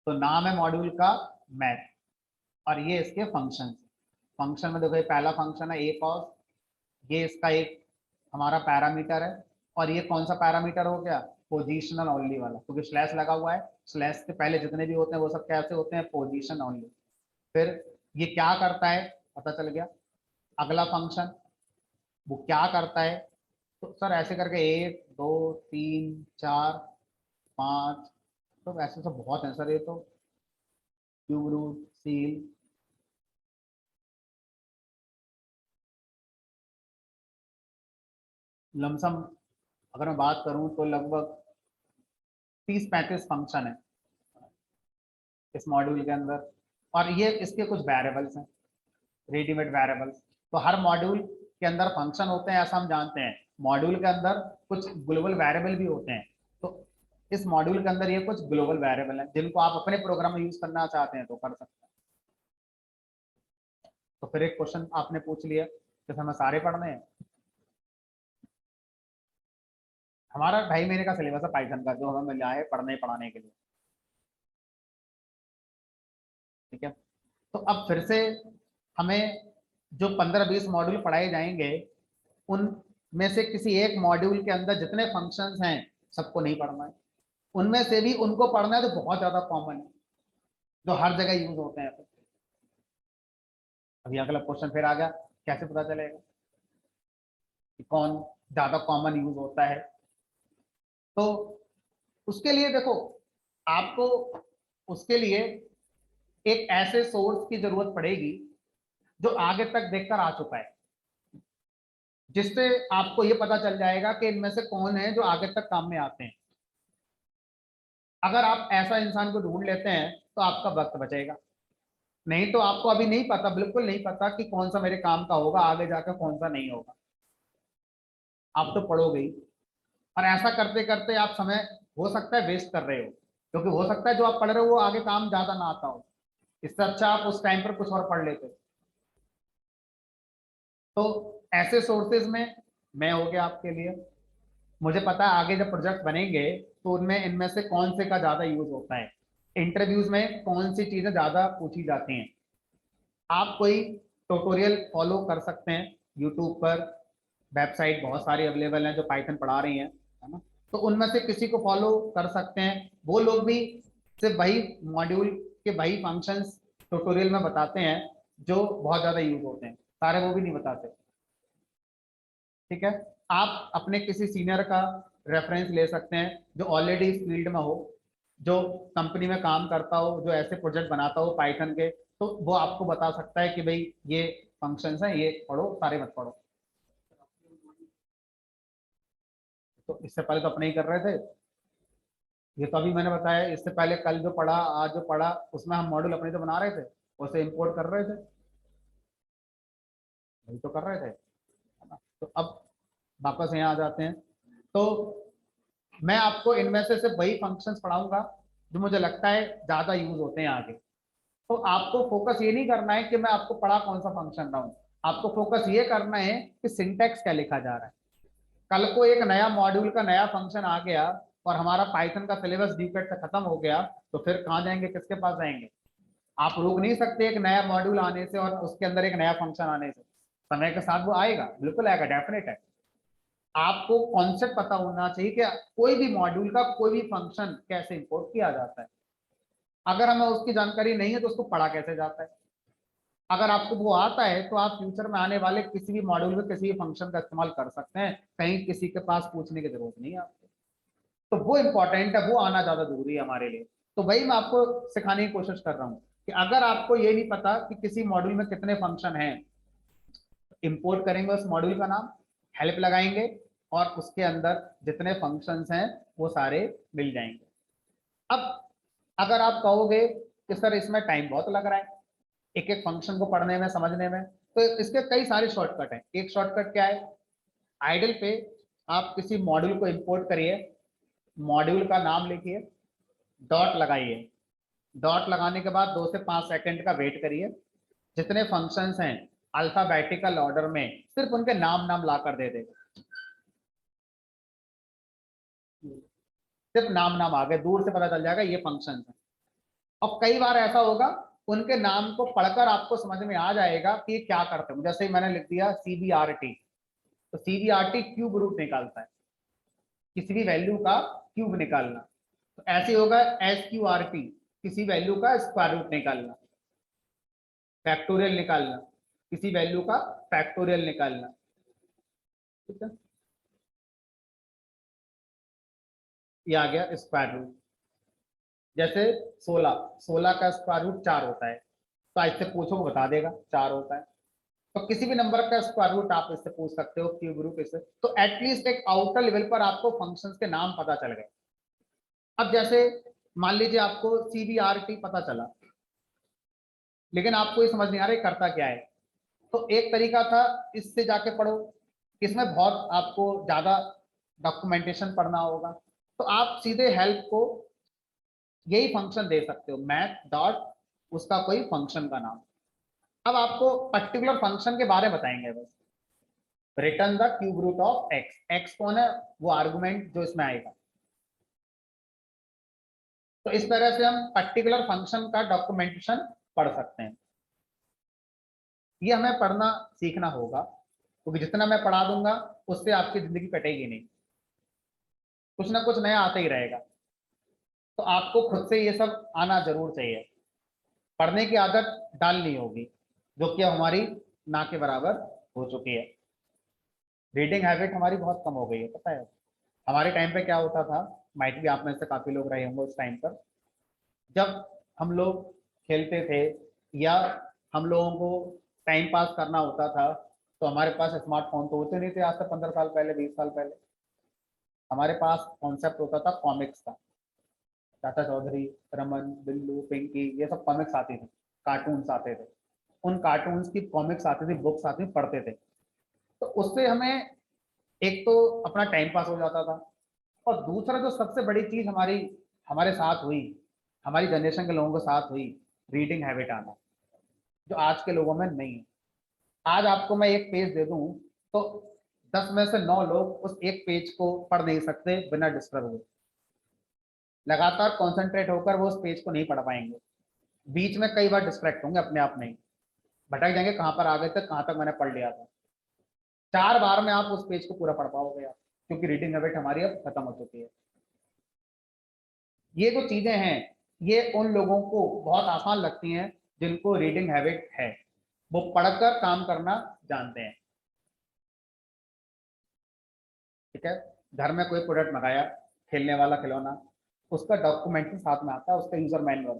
तो नाम है मॉड्यूल का मैथ और ये इसके फंक्शन। फंक्शन में देखो ये पहला फंक्शन है ए कॉस, ये इसका एक हमारा पैरामीटर है। और ये कौन सा पैरामीटर हो गया? पोजिशनल ओनली वाला, क्योंकि स्लैश लगा हुआ है। स्लैश के पहले जितने भी होते हैं वो सब कैसे होते हैं? Position only. फिर ये क्या करता है पता चल गया। अगला फंक्शन वो क्या करता है? तो सर ऐसे करके 1 2 3 4 5, तो ऐसे तो बहुत है सर। ये तो क्यूब रूट सील, लमसम अगर मैं बात करूं तो लगभग 30 35 फंक्शन है इस मॉड्यूल के अंदर। और ये इसके कुछ वेरिएबल्स हैं, रेडीमेड वेरिएबल्स। तो हर मॉड्यूल के अंदर फंक्शन होते हैं ऐसा हम जानते हैं। मॉड्यूल के अंदर कुछ ग्लोबल वेरिएबल भी होते हैं। तो इस मॉड्यूल के अंदर ये कुछ ग्लोबल वेरिएबल हैं जिनको आप अपने प्रोग्राम में यूज करना चाहते हैं तो कर सकते हैं। तो फिर एक क्वेश्चन आपने पूछ लिया जैसे हमें सारे पढ़ने हैं। हमारा 2.5 महीने का सिलेबस है पाइथन का जो हमें मिला है पढ़ने पढ़ाने के लिए। ठीक है, तो अब फिर से हमें जो 15 20 मॉड्यूल पढ़ाए जाएंगे उनमें से किसी एक मॉड्यूल के अंदर जितने फंक्शंस हैं सबको नहीं पढ़ना है। उनमें से भी उनको पढ़ना है जो बहुत ज्यादा कॉमन है, जो हर जगह यूज होते हैं। अभी अगला क्वेश्चन फिर आ गया, कैसे पता चलेगा कि कौन ज्यादा कॉमन यूज होता है? तो उसके लिए देखो, आपको उसके लिए एक ऐसे सोर्स की जरूरत पड़ेगी जो आगे तक देखकर आ चुका है, जिससे आपको ये पता चल जाएगा कि इनमें से कौन है जो आगे तक काम में आते हैं। अगर आप ऐसा इंसान को ढूंढ लेते हैं तो आपका वक्त बचेगा। नहीं तो आपको अभी नहीं पता, बिल्कुल नहीं पता कि कौन सा मेरे काम का होगा, आगे जाकर कौन सा नहीं होगा। आप तो पढ़ोगे ही, और ऐसा करते करते आप समय हो सकता है वेस्ट कर रहे हो, क्योंकि हो सकता है जो आप पढ़ रहे हो वो आगे काम ज्यादा ना आता हो। इससे अच्छा आप उस टाइम पर कुछ और पढ़ लेते। तो ऐसे सोर्सेज में मैं हो गया आपके लिए। मुझे पता है आगे जब प्रोजेक्ट बनेंगे तो उनमें इनमें से कौन से का ज्यादा यूज होता है, इंटरव्यूज में कौन सी चीजें ज्यादा पूछी जाती हैं। आप कोई ट्यूटोरियल फॉलो कर सकते हैं यूट्यूब पर, वेबसाइट बहुत सारी अवेलेबल हैं जो पाइथन पढ़ा रही हैं, है ना? तो उनमें से किसी को फॉलो कर सकते हैं। वो लोग भी सिर्फ वही मॉड्यूल के वही फंक्शंस ट्यूटोरियल में बताते हैं जो बहुत ज्यादा यूज होते हैं, सारे वो भी नहीं बताते। ठीक है, आप अपने किसी सीनियर का रेफरेंस ले सकते हैं जो ऑलरेडी इस फील्ड में हो, जो कंपनी में काम करता हो, जो ऐसे प्रोजेक्ट बनाता हो पाइथन के। तो वो आपको बता सकता है कि भाई ये फंक्शंस हैं, ये पढ़ो, सारे मत पढ़ो। तो इससे पहले तो अपने ही कर रहे थे। ये तो अभी मैंने बताया, इससे पहले कल जो पढ़ा आज जो पढ़ा उसमें हम मॉड्यूल अपने तो बना रहे थे, उसे इंपोर्ट कर रहे थे, वही तो कर रहे थे, है ना? तो अब वापस यहाँ आ जाते हैं। तो मैं आपको इनमें से सिर्फ वही फंक्शंस पढ़ाऊंगा जो मुझे लगता है ज्यादा यूज होते हैं आगे। तो आपको फोकस ये नहीं करना है कि मैं आपको पढ़ा कौन सा फंक्शन रहा हूँ, आपको फोकस ये करना है कि सिंटैक्स क्या लिखा जा रहा है। कल को एक नया मॉड्यूल का नया फंक्शन आ गया और हमारा पाइथन का सिलेबस ड्यूकेट से खत्म हो गया, तो फिर कहाँ जाएंगे, किसके पास जाएंगे? आप रोक नहीं सकते एक नया मॉड्यूल आने से और उसके अंदर एक नया फंक्शन आने से। समय के साथ वो आएगा, बिल्कुल आएगा, डेफिनेट है। आपको कॉन्सेप्ट पता होना चाहिए कि कोई भी मॉड्यूल का कोई भी फंक्शन कैसे इंपोर्ट किया जाता है। अगर हमें उसकी जानकारी नहीं है तो उसको पढ़ा कैसे जाता है। अगर आपको वो आता है तो आप फ्यूचर में आने वाले किसी भी मॉड्यूल में किसी भी फंक्शन का इस्तेमाल कर सकते हैं, कहीं किसी के पास पूछने की जरूरत नहीं है आपको। तो वो इंपॉर्टेंट है, वो आना ज्यादा जरूरी है हमारे लिए। तो वही मैं आपको सिखाने की कोशिश कर रहा हूँ कि अगर आपको ये नहीं पता कि किसी मॉड्यूल में कितने फंक्शन हैं, इंपोर्ट करेंगे उस मॉड्यूल का नाम, हेल्प लगाएंगे और उसके अंदर जितने फंक्शंस हैं वो सारे मिल जाएंगे। अब अगर आप कहोगे कि सर इसमें टाइम बहुत लग रहा है एक एक फंक्शन को पढ़ने में समझने में, तो इसके कई सारे शॉर्टकट हैं। एक शॉर्टकट क्या है, आइडल पे आप किसी मॉड्यूल को इंपोर्ट करिए, मॉड्यूल का नाम लिखिए, डॉट लगाइए, डॉट लगाने के बाद 2 से 5 सेकंड का वेट करिए, जितने फंक्शंस हैं अल्फाबेटिकल ऑर्डर में सिर्फ उनके नाम नाम ला कर दे देगा, सिर्फ नाम नाम आ गए, दूर से पता चल जाएगा ये फंक्शन है। और कई बार ऐसा होगा उनके नाम को पढ़कर आपको समझ में आ जाएगा कि ये क्या करते हैं। जैसे ही मैंने लिख दिया CBRT, तो CBRT क्यूब रूट निकालता है, किसी भी वैल्यू का क्यूब निकालना। तो ऐसे होगा SQRT, किसी वैल्यू का स्क्वायर रूट निकालना, फैक्टोरियल निकालना, किसी वैल्यू का फैक्टोरियल निकालना। ठीक है, ये आ गया स्क्वायर रूट। जैसे 16, 16 का स्क्वायर रूट 4 होता है, तो आज से पूछो वो बता देगा 4 होता है। तो किसी भी नंबर का स्क्वायर रूट आप इससे पूछ सकते हो, क्यूब रूट इससे। तो एटलीस्ट एक आउटर लेवल पर आपको फंक्शंस के नाम पता चल गए। अब जैसे मान लीजिए आपको CBRT पता चला, लेकिन आपको ये समझ नहीं आ रहा करता क्या है, तो एक तरीका था इससे जाके पढ़ो, इसमें बहुत आपको ज्यादा डॉक्यूमेंटेशन पढ़ना होगा। तो आप सीधे हेल्प को यही फंक्शन दे सकते हो, मैथ डॉट उसका कोई फंक्शन का नाम। अब आपको पर्टिकुलर फंक्शन के बारे में बताएंगे, बस return the cube root of x, x कौन है, वो आर्गुमेंट जो इसमें आएगा। तो इस तरह से हम पर्टिकुलर फंक्शन का डॉक्यूमेंटेशन पढ़ सकते हैं। ये हमें पढ़ना सीखना होगा, क्योंकि जितना मैं पढ़ा दूंगा उससे आपकी जिंदगी कटेगी नहीं, कुछ ना कुछ नया आता ही रहेगा। तो आपको खुद से ये सब आना जरूर चाहिए, पढ़ने की आदत डालनी होगी, जो कि हमारी ना के बराबर हो चुकी है। रीडिंग हैबिट हमारी बहुत कम हो गई है, पता है। हमारे टाइम पे क्या होता था, माइट भी आप में से काफी लोग रहे होंगे उस टाइम पर, जब हम लोग खेलते थे या हम लोगों को टाइम पास करना होता था, तो हमारे पास स्मार्टफोन तो होते नहीं थे। आज से 15 साल पहले, 20 साल पहले हमारे पास कॉन्सेप्ट होता था कॉमिक्स का। चाचा चौधरी, रमन, बिल्लू, पिंकी, ये सब कॉमिक्स आती थी, कार्टून्स आते थे। उन कार्टून्स की कॉमिक्स आती थी, बुक्स आती थी, पढ़ते थे। तो उससे हमें एक तो अपना टाइम पास हो जाता था, और दूसरा जो सबसे बड़ी चीज हमारी हमारे साथ हुई, हमारी जनरेशन के लोगों के साथ हुई, रीडिंग हैबिट आना, जो आज के लोगों में नहीं है। आज आपको मैं एक पेज दे दूं तो 10 में से 9 लोग उस एक पेज को पढ़ नहीं सकते बिना डिस्टर्ब हुए। लगातार कॉन्सेंट्रेट होकर वो उस पेज को नहीं पढ़ पाएंगे, बीच में कई बार डिस्ट्रैक्ट होंगे, अपने आप में ही भटक जाएंगे, कहाँ पर आ गए थे, कहाँ तक मैंने पढ़ लिया था। 4 बार में आप उस पेज को पूरा पढ़ पाओगे आप, क्योंकि रीडिंग हैबिट हमारी अब खत्म हो चुकी है। ये जो चीजें हैं ये उन लोगों को बहुत आसान लगती हैं जिनको रीडिंग हैबिट है, वो पढ़कर काम करना जानते हैं। ठीक है, घर में कोई प्रोडक्ट मंगाया, खेलने वाला खिलौना, उसका डॉक्यूमेंट्री साथ में आता है, उसका यूजर मैनुअल,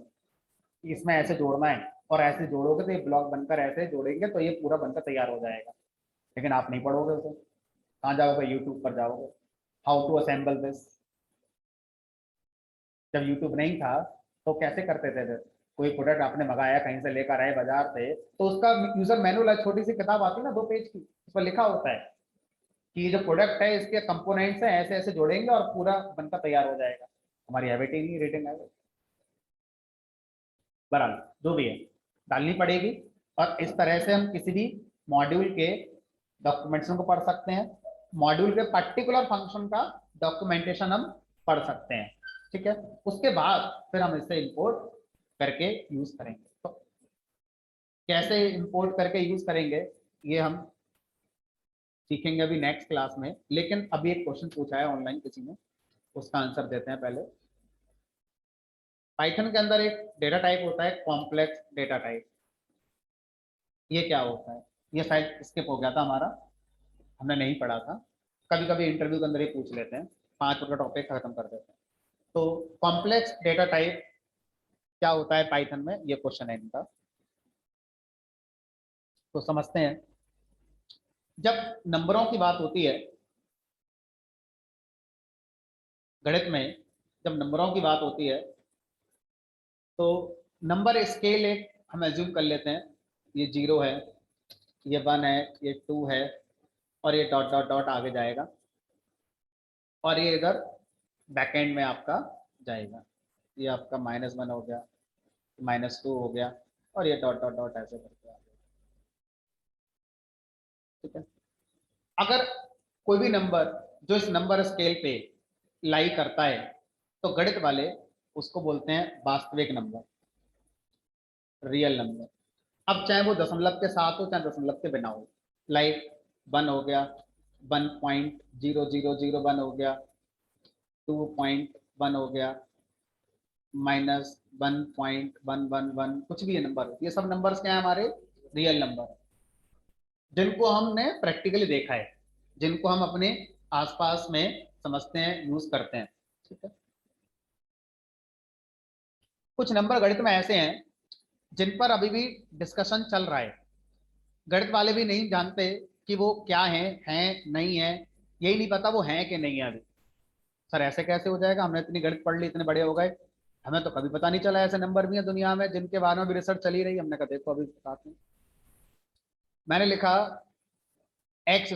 इसमें ऐसे जोड़ना है और ऐसे जोड़ोगे तो ये ब्लॉक बनकर ऐसे जोड़ेंगे तो ये पूरा बनकर तैयार हो जाएगा। लेकिन आप नहीं पढ़ोगे उसे, कहाँ जाओगे, यूट्यूब पर जाओगे, हाउ टू असेंबल दिस। जब यूट्यूब नहीं था तो कैसे करते थे फिर? कोई प्रोडक्ट आपने मंगाया, कहीं से लेकर आए बाजार से, तो उसका यूजर मैनुअल है, छोटी सी किताब आती है ना 2 पेज की, उस पर लिखा होता है कि ये जो प्रोडक्ट है इसके कंपोनेंट्स हैं, ऐसे ऐसे जोड़ेंगे और पूरा बनकर तैयार हो जाएगा। हमारी हैबिट ही नहीं रीडिंग हैबिट। बराबर जो भी है डालनी पड़ेगी। और इस तरह से हम किसी भी मॉड्यूल के डॉक्यूमेंटेशन को पढ़ सकते हैं, मॉड्यूल के पर्टिकुलर फंक्शन का डॉक्यूमेंटेशन हम पढ़ सकते हैं। ठीक है, उसके बाद फिर हम इसे इंपोर्ट करके यूज करेंगे। तो कैसे इंपोर्ट करके यूज करेंगे ये हम सीखेंगे अभी नेक्स्ट क्लास में। लेकिन अभी एक क्वेश्चन पूछा है ऑनलाइन किसी ने, उसका आंसर देते हैं पहले। पाइथन के अंदर एक डेटा टाइप होता है कॉम्प्लेक्स डेटा टाइप, ये क्या होता है? ये शायद स्किप हो गया था हमारा, हमने नहीं पढ़ा था। कभी कभी इंटरव्यू के अंदर ही पूछ लेते हैं, 5 मिनट का टॉपिक खत्म कर देते हैं। तो कॉम्प्लेक्स डेटा टाइप क्या होता है पाइथन में, ये क्वेश्चन है इनका। तो समझते हैं। जब नंबरों की बात होती है गणित में, जब नंबरों की बात होती है तो नंबर स्केल एक हम एज्यूम कर लेते हैं, ये 0 है, ये 1 है, ये 2 है, और ये डॉट डॉट डॉट आगे जाएगा, और ये इधर बैकएंड में आपका जाएगा। ये आपका -1 हो गया, -2 हो गया, और ये डॉट डॉट डॉट ऐसे करके आ गया। ठीक है, अगर कोई भी नंबर जो इस नंबर स्केल पे लाई करता है तो गणित वाले उसको बोलते हैं वास्तविक नंबर, रियल नंबर। अब चाहे वो दशमलव के साथ हो चाहे दशमलव के बिना हो, लाइक 1 हो गया, 1.0001 हो गया, 2.1 हो गया, -1.111, कुछ भी ये नंबर, ये सब नंबर्स क्या है हमारे रियल नंबर, जिनको हमने प्रैक्टिकली देखा है, जिनको हम अपने आसपास में समझते हैं, यूज करते हैं। ठीक है, कुछ नंबर गणित में ऐसे हैं जिन पर अभी भी डिस्कशन चल रहा है, गणित वाले भी नहीं जानते कि वो क्या है नहीं है, यही नहीं पता वो है कि नहीं है अभी। सर ऐसे कैसे हो जाएगा, हमने इतनी गणित पढ़ ली, इतने बड़े हो गए, हमें तो कभी पता नहीं चला ऐसे नंबर भी हैं दुनिया में जिनके बारे में भी रिसर्च चली रही। हमने कहा देखो अभी साथ में मैंने लिखा x²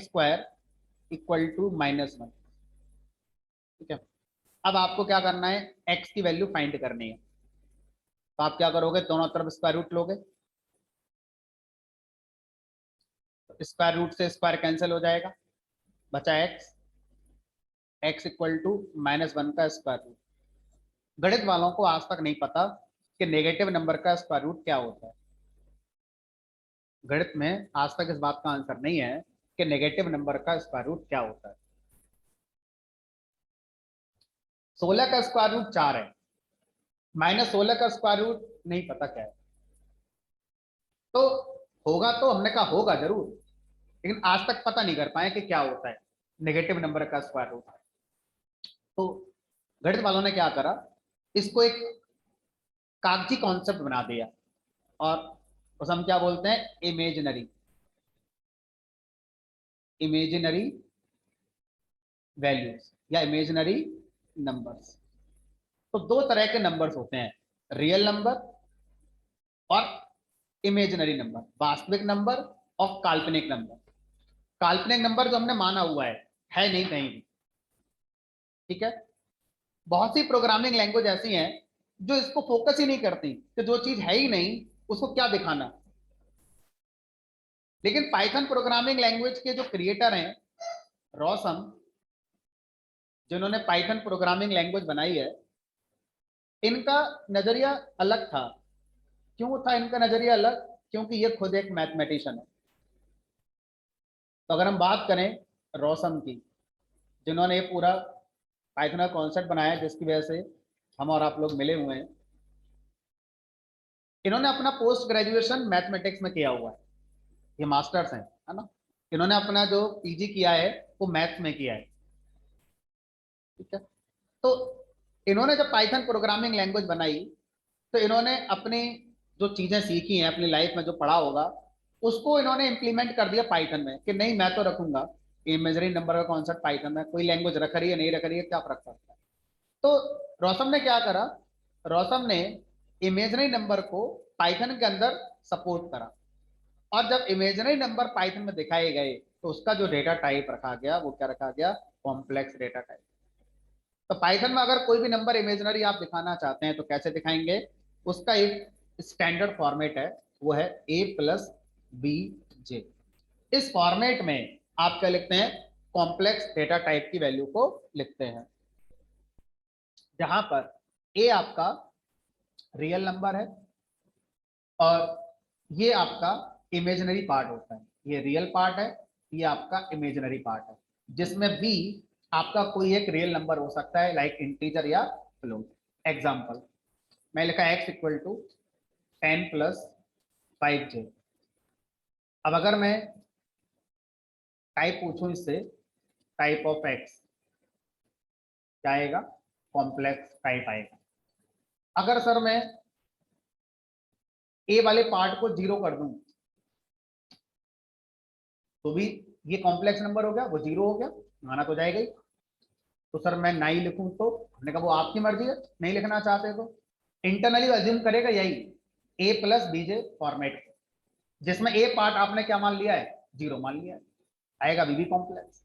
= -1। ठीक है, अब आपको क्या करना है, x की वैल्यू फाइंड करनी है। तो आप क्या करोगे, दोनों तरफ स्क्वायर रूट लोगे, स्क्वायर रूट से स्क्वायर कैंसिल हो जाएगा, बचा x = -1 का स्क्वायर रूट। गणित वालों को आज तक नहीं पता कि नेगेटिव नंबर का स्क्वायर रूट क्या होता है। गणित में आज तक इस बात का आंसर नहीं है कि नेगेटिव नंबर का स्क्वायर रूट क्या होता है। 16 का स्क्वायर रूट 4 है, -16 का स्क्वायर रूट नहीं पता क्या है। तो होगा, तो हमने कहा होगा जरूर, लेकिन आज तक पता नहीं कर पाए कि क्या होता है नेगेटिव नंबर का स्क्वायर रूट। तो गणित वालों ने क्या करा, इसको एक कागजी कॉन्सेप्ट बना दिया, और उसे हम क्या बोलते हैं, इमेजिनरी इमेजिनरी वैल्यूज या इमेजिनरी नंबर्स। तो दो तरह के नंबर्स होते हैं, रियल नंबर और इमेजिनरी नंबर, वास्तविक नंबर और काल्पनिक नंबर। काल्पनिक नंबर जो हमने माना हुआ है नहीं कहीं भी। ठीक है, बहुत सी प्रोग्रामिंग लैंग्वेज ऐसी हैं जो इसको फोकस ही नहीं करती कि जो चीज है ही नहीं उसको क्या दिखाना। लेकिन पाइथन प्रोग्रामिंग लैंग्वेज के जो क्रिएटर हैं रॉसम, जिन्होंने पाइथन प्रोग्रामिंग लैंग्वेज बनाई है, इनका नजरिया अलग था। क्यों था इनका नजरिया अलग? क्योंकि ये खुद एक मैथमेटिशियन है। तो अगर हम बात करें रॉसम की, जिन्होंने ये पूरा पाइथन का कॉन्सेप्ट बनाया जिसकी वजह से हम और आप लोग मिले हुए हैं, इन्होंने अपना पोस्ट ग्रेजुएशन मैथमेटिक्स में किया हुआ है, ये मास्टर्स हैं, है ना। इन्होंने अपना जो पीजी किया है वो मैथ्स में किया है। ठीक है, तो इन्होंने जब पाइथन प्रोग्रामिंग लैंग्वेज बनाई तो इन्होंने अपनी जो चीजें सीखी हैं अपनी लाइफ में, जो पढ़ा होगा, उसको इन्होंने इंप्लीमेंट कर दिया पाइथन में कि नहीं मैं तो रखूंगा इमेजरी नंबर का कॉन्सेप्ट पाइथन में, कोई लैंग्वेज रख रही है नहीं रख रही है क्या फर्क पड़ता है। तो रोसम ने क्या करा, रोसम ने इमेजनरी नंबर को पाइथन के अंदर सपोर्ट करा, और जब इमेजनरी नंबर पाइथन में दिखाए गए तो उसका जो डेटा टाइप रखा गया वो क्या रखा गया, कॉम्प्लेक्स डेटा टाइप। तो पाइथन में अगर कोई भी नंबर इमेजनरी आप दिखाना चाहते हैं तो कैसे दिखाएंगे, उसका एक स्टैंडर्ड फॉर्मेट है वो है a प्लस बी जे। इस फॉर्मेट में आप क्या लिखते हैं, कॉम्प्लेक्स डेटा टाइप की वैल्यू को लिखते हैं, जहां पर a आपका रियल नंबर है और ये आपका इमेजिनरी पार्ट होता है। ये रियल पार्ट है, ये आपका इमेजिनरी पार्ट है, जिसमें बी आपका कोई एक रियल नंबर हो सकता है, लाइक इंटीजर या फ्लोट। एग्जांपल मैं लिखा x equal to 10 plus 5j। अब अगर मैं टाइप पूछूं इससे, टाइप ऑफ x क्या आएगा, कॉम्प्लेक्स टाइप आएगा। अगर सर मैं ए वाले पार्ट को 0 कर दूं तो भी ये कॉम्प्लेक्स नंबर हो गया, वो 0 हो गया, माना तो जाएगा ही। तो सर मैं नहीं लिखूं तो हमने कहा वो आपकी मर्जी है, नहीं लिखना चाहते तो इंटरनली अज्यूम करेगा यही ए प्लस बीजे फॉर्मेट, जिसमें ए पार्ट आपने क्या मान लिया है, 0 मान लिया है, आएगा बी कॉम्प्लेक्स।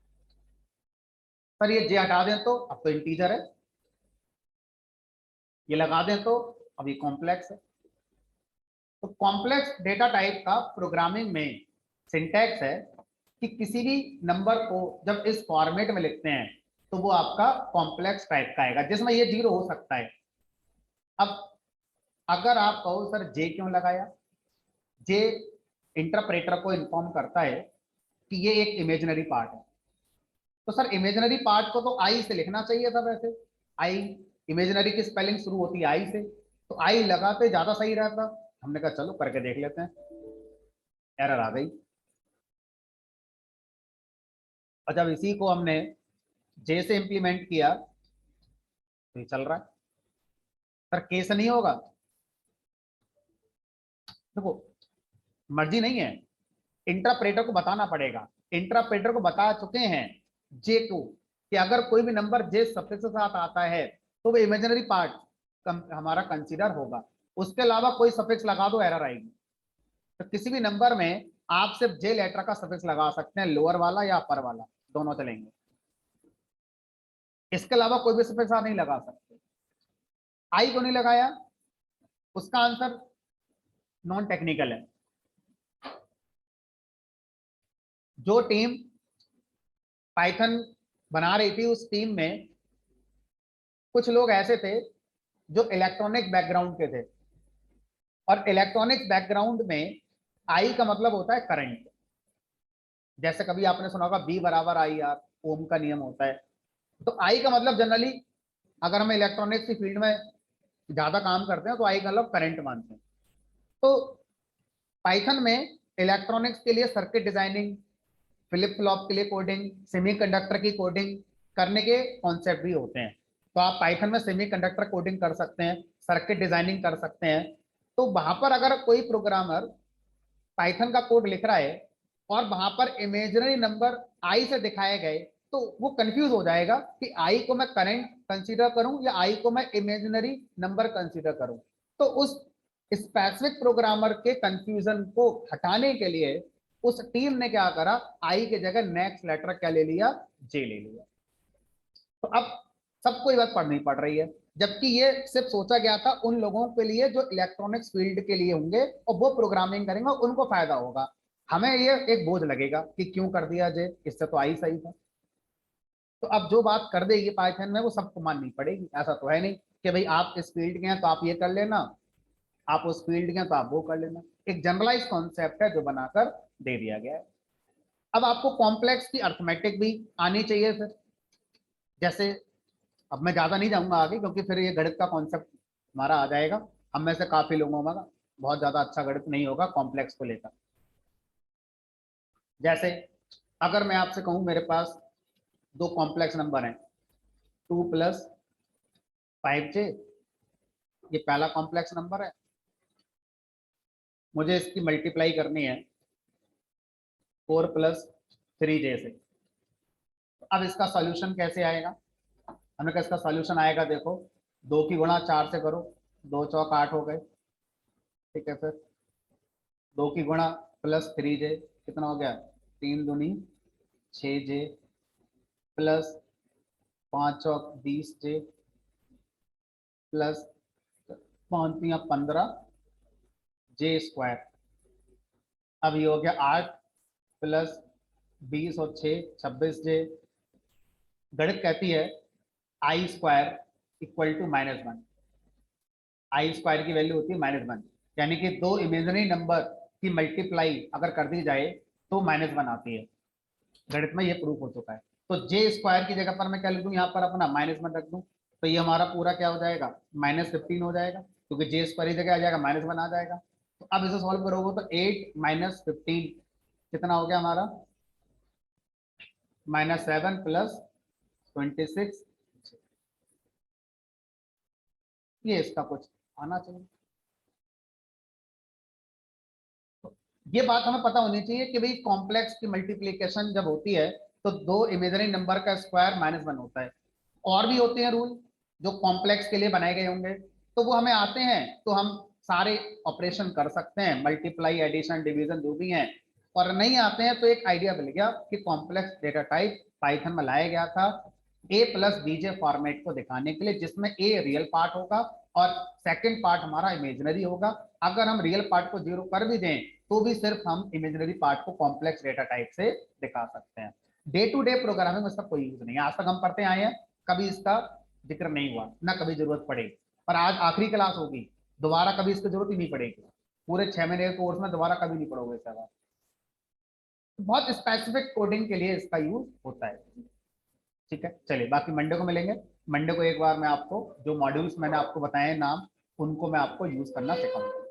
सर ये जे हटा दें तो अब तो इंटीजर है, ये लगा दें तो अब ये कॉम्प्लेक्स है। तो कॉम्प्लेक्स डेटा टाइप का प्रोग्रामिंग में सिंटैक्स है कि किसी भी नंबर को जब इस फॉर्मेट में लिखते हैं तो वो आपका कॉम्प्लेक्स टाइप का आएगा, जिसमें ये 0 हो सकता है। अब अगर आप कहो सर जे क्यों लगाया, जे इंटरप्रेटर को इन्फॉर्म करता है कि ये एक इमेजिनरी पार्ट है। तो सर इमेजिनरी पार्ट को तो आई से लिखना चाहिए था, वैसे आई इमेजिनरी की स्पेलिंग शुरू होती है आई से, तो आई लगाते ज्यादा सही रहता। हमने कहा चलो करके देख लेते हैं, एरर आ गई। और जब इसी को हमने जे से इंप्लीमेंट किया तो ये चल रहा है। सर केस नहीं होगा, देखो मर्जी नहीं है, इंटरप्रेटर को बताना पड़ेगा। इंटरप्रेटर को बता चुके हैं जे को कि अगर कोई भी नंबर जे सफिक्स के साथ आता है तो वो इमेजिनरी पार्ट हमारा कंसीडर होगा, उसके अलावा कोई सफिक्स लगा दो एरर आएगी। तो किसी भी नंबर में आप सिर्फ जे लेटर का सफिक्स लगा सकते हैं, लोअर वाला या अपर वाला, दोनों चलेंगे, इसके अलावा कोई भी सफिक्स आप नहीं लगा सकते। आई को नहीं लगाया, उसका आंसर नॉन टेक्निकल है। जो टीम पाइथन बना रही थी उस टीम में कुछ लोग ऐसे थे जो इलेक्ट्रॉनिक बैकग्राउंड के थे, और इलेक्ट्रॉनिक्स बैकग्राउंड में आई का मतलब होता है करंट। जैसे कभी आपने सुना होगा बी बराबर आई आर, ओम का नियम होता है। तो आई का मतलब जनरली अगर हम इलेक्ट्रॉनिक्स की फील्ड में ज्यादा काम करते हैं तो आई का मतलब करंट मानते हैं। तो पाइथन में इलेक्ट्रॉनिक्स के लिए सर्किट डिजाइनिंग, फ्लिप फ्लॉप के लिए कोडिंग, सेमीकंडक्टर की कोडिंग करने के कॉन्सेप्ट भी होते हैं। तो आप पाइथन में सेमीकंडक्टर कोडिंग कर सकते हैं, सर्किट डिजाइनिंग कर सकते हैं। तो वहां पर अगर कोई प्रोग्रामर पाइथन का कोड लिख रहा है और वहां पर इमेजिनरी नंबर आई से दिखाए गए तो वो कंफ्यूज हो जाएगा कि आई को मैं करंट कंसीडर करूं या आई को मैं इमेजिनरी नंबर कंसीडर करूं। तो उस स्पेसिफिक प्रोग्रामर के कंफ्यूजन को हटाने के लिए उस टीम ने क्या करा, आई के जगह नेक्स्ट लेटर क्या ले लिया, जे ले लिया। तो अब सबको ये बात पढ़नी पड़ रही है, जबकि ये सिर्फ सोचा गया था उन लोगों के लिए जो इलेक्ट्रॉनिक्स फील्ड के लिए होंगे और वो प्रोग्रामिंग करेंगे, उनको फायदा होगा। हमें ये एक बोझ लगेगा कि क्यों कर दिया जे, इससे तो आई सही था। तो अब जो बात कर देगी पाइथन में वो सबको माननी पड़ेगी। ऐसा तो है नहीं कि भाई आप इस फील्ड के हैं तो आप ये कर लेना, आप उस फील्ड के हैं तो आप वो कर लेना। एक जनरलाइज कॉन्सेप्ट है जो बनाकर दे दिया गया है। अब आपको कॉम्प्लेक्स की अर्थमेटिक भी आनी चाहिए फिर। जैसे अब मैं ज्यादा नहीं जाऊंगा आगे क्योंकि फिर ये गणित का कॉन्सेप्ट हमारा आ जाएगा, हम में से काफी लोगों में बहुत ज्यादा अच्छा गणित नहीं होगा कॉम्प्लेक्स को लेकर। जैसे अगर मैं आपसे कहूं मेरे पास दो कॉम्प्लेक्स नंबर हैं, 2 + 5j, ये पहला कॉम्प्लेक्स नंबर है, मुझे इसकी मल्टीप्लाई करनी है 4 + 3j से। अब इसका सॉल्यूशन कैसे आएगा, हमने कहा इसका सॉल्यूशन आएगा, देखो 2 की गुणा 4 से करो, 2 चौक 8 हो गए, ठीक है। फिर 2 की गुणा +3j कितना हो गया, 3 दूनी 6j प्लस 5 चौक 20j प्लस 5 तियां 15 जे स्क्वायर। अब ये हो गया 8 प्लस 20 और 6 26 जे। गणित कहती है I square equal to -1। I square की वैल्यू होती है -1, यानी कि दो इमेजिनरी नंबर की मल्टीप्लाई अगर कर दी जाए तो -1 आती है। गणित में ये प्रूफ हो चुका है। तो जे स्क्वायर की जगह पर मैं क्या लिख दूं, यहाँ पर अपना -1 रख दूं, तो ये हमारा पूरा क्या हो जाएगा, -15 हो जाएगा, क्योंकि जे स्क्वायर की जगह आ जाएगा -1 आ जाएगा। तो अब इसे सॉल्व करोगे तो 8 - 15 कितना हो गया हमारा, -7 प्लस 26। ये इसका कुछ आना चाहिए। ये बात हमें पता होनी चाहिए कि भाई कॉम्प्लेक्स की मल्टीप्लीकेशन जब होती है तो दो इमेजिनरी नंबर का स्क्वायर -1 होता है। और भी होते हैं रूल जो कॉम्प्लेक्स के लिए बनाए गए होंगे, तो वो हमें आते हैं तो हम सारे ऑपरेशन कर सकते हैं, मल्टीप्लाई एडिशन डिवीजन जो भी हैं। और नहीं आते हैं तो एक आइडिया मिल गया कि कॉम्प्लेक्स डेटा टाइप पाइथन में लाया गया था ए प्लस बीजे फॉर्मेट को दिखाने के लिए, जिसमें ए रियल पार्ट होगा और सेकंड पार्ट हमारा इमेजिनरी होगा। अगर हम रियल पार्ट को जीरो कर भी दें तो भी सिर्फ हम इमेजिनरी पार्ट को कॉम्प्लेक्स डेटा टाइप से दिखा सकते हैं। डे टू डे प्रोग्रामिंग में इसका कोई यूज नहीं है, आज तक हम पढ़ते आए हैं, कभी इसका जिक्र नहीं हुआ, ना कभी जरूरत पड़ेगी। पर आज आखिरी क्लास होगी, दोबारा कभी इसकी जरूरत ही नहीं पड़ेगी। पूरे 6 महीने के कोर्स में दोबारा कभी नहीं पढ़ोगे इसका। बहुत स्पेसिफिक कोडिंग के लिए इसका यूज होता है। ठीक है, चलिए बाकी मंडे को मिलेंगे। मंडे को एक बार मैं आपको जो मॉड्यूल्स मैंने आपको बताए नाम, उनको मैं आपको यूज करना सिखाऊंगा।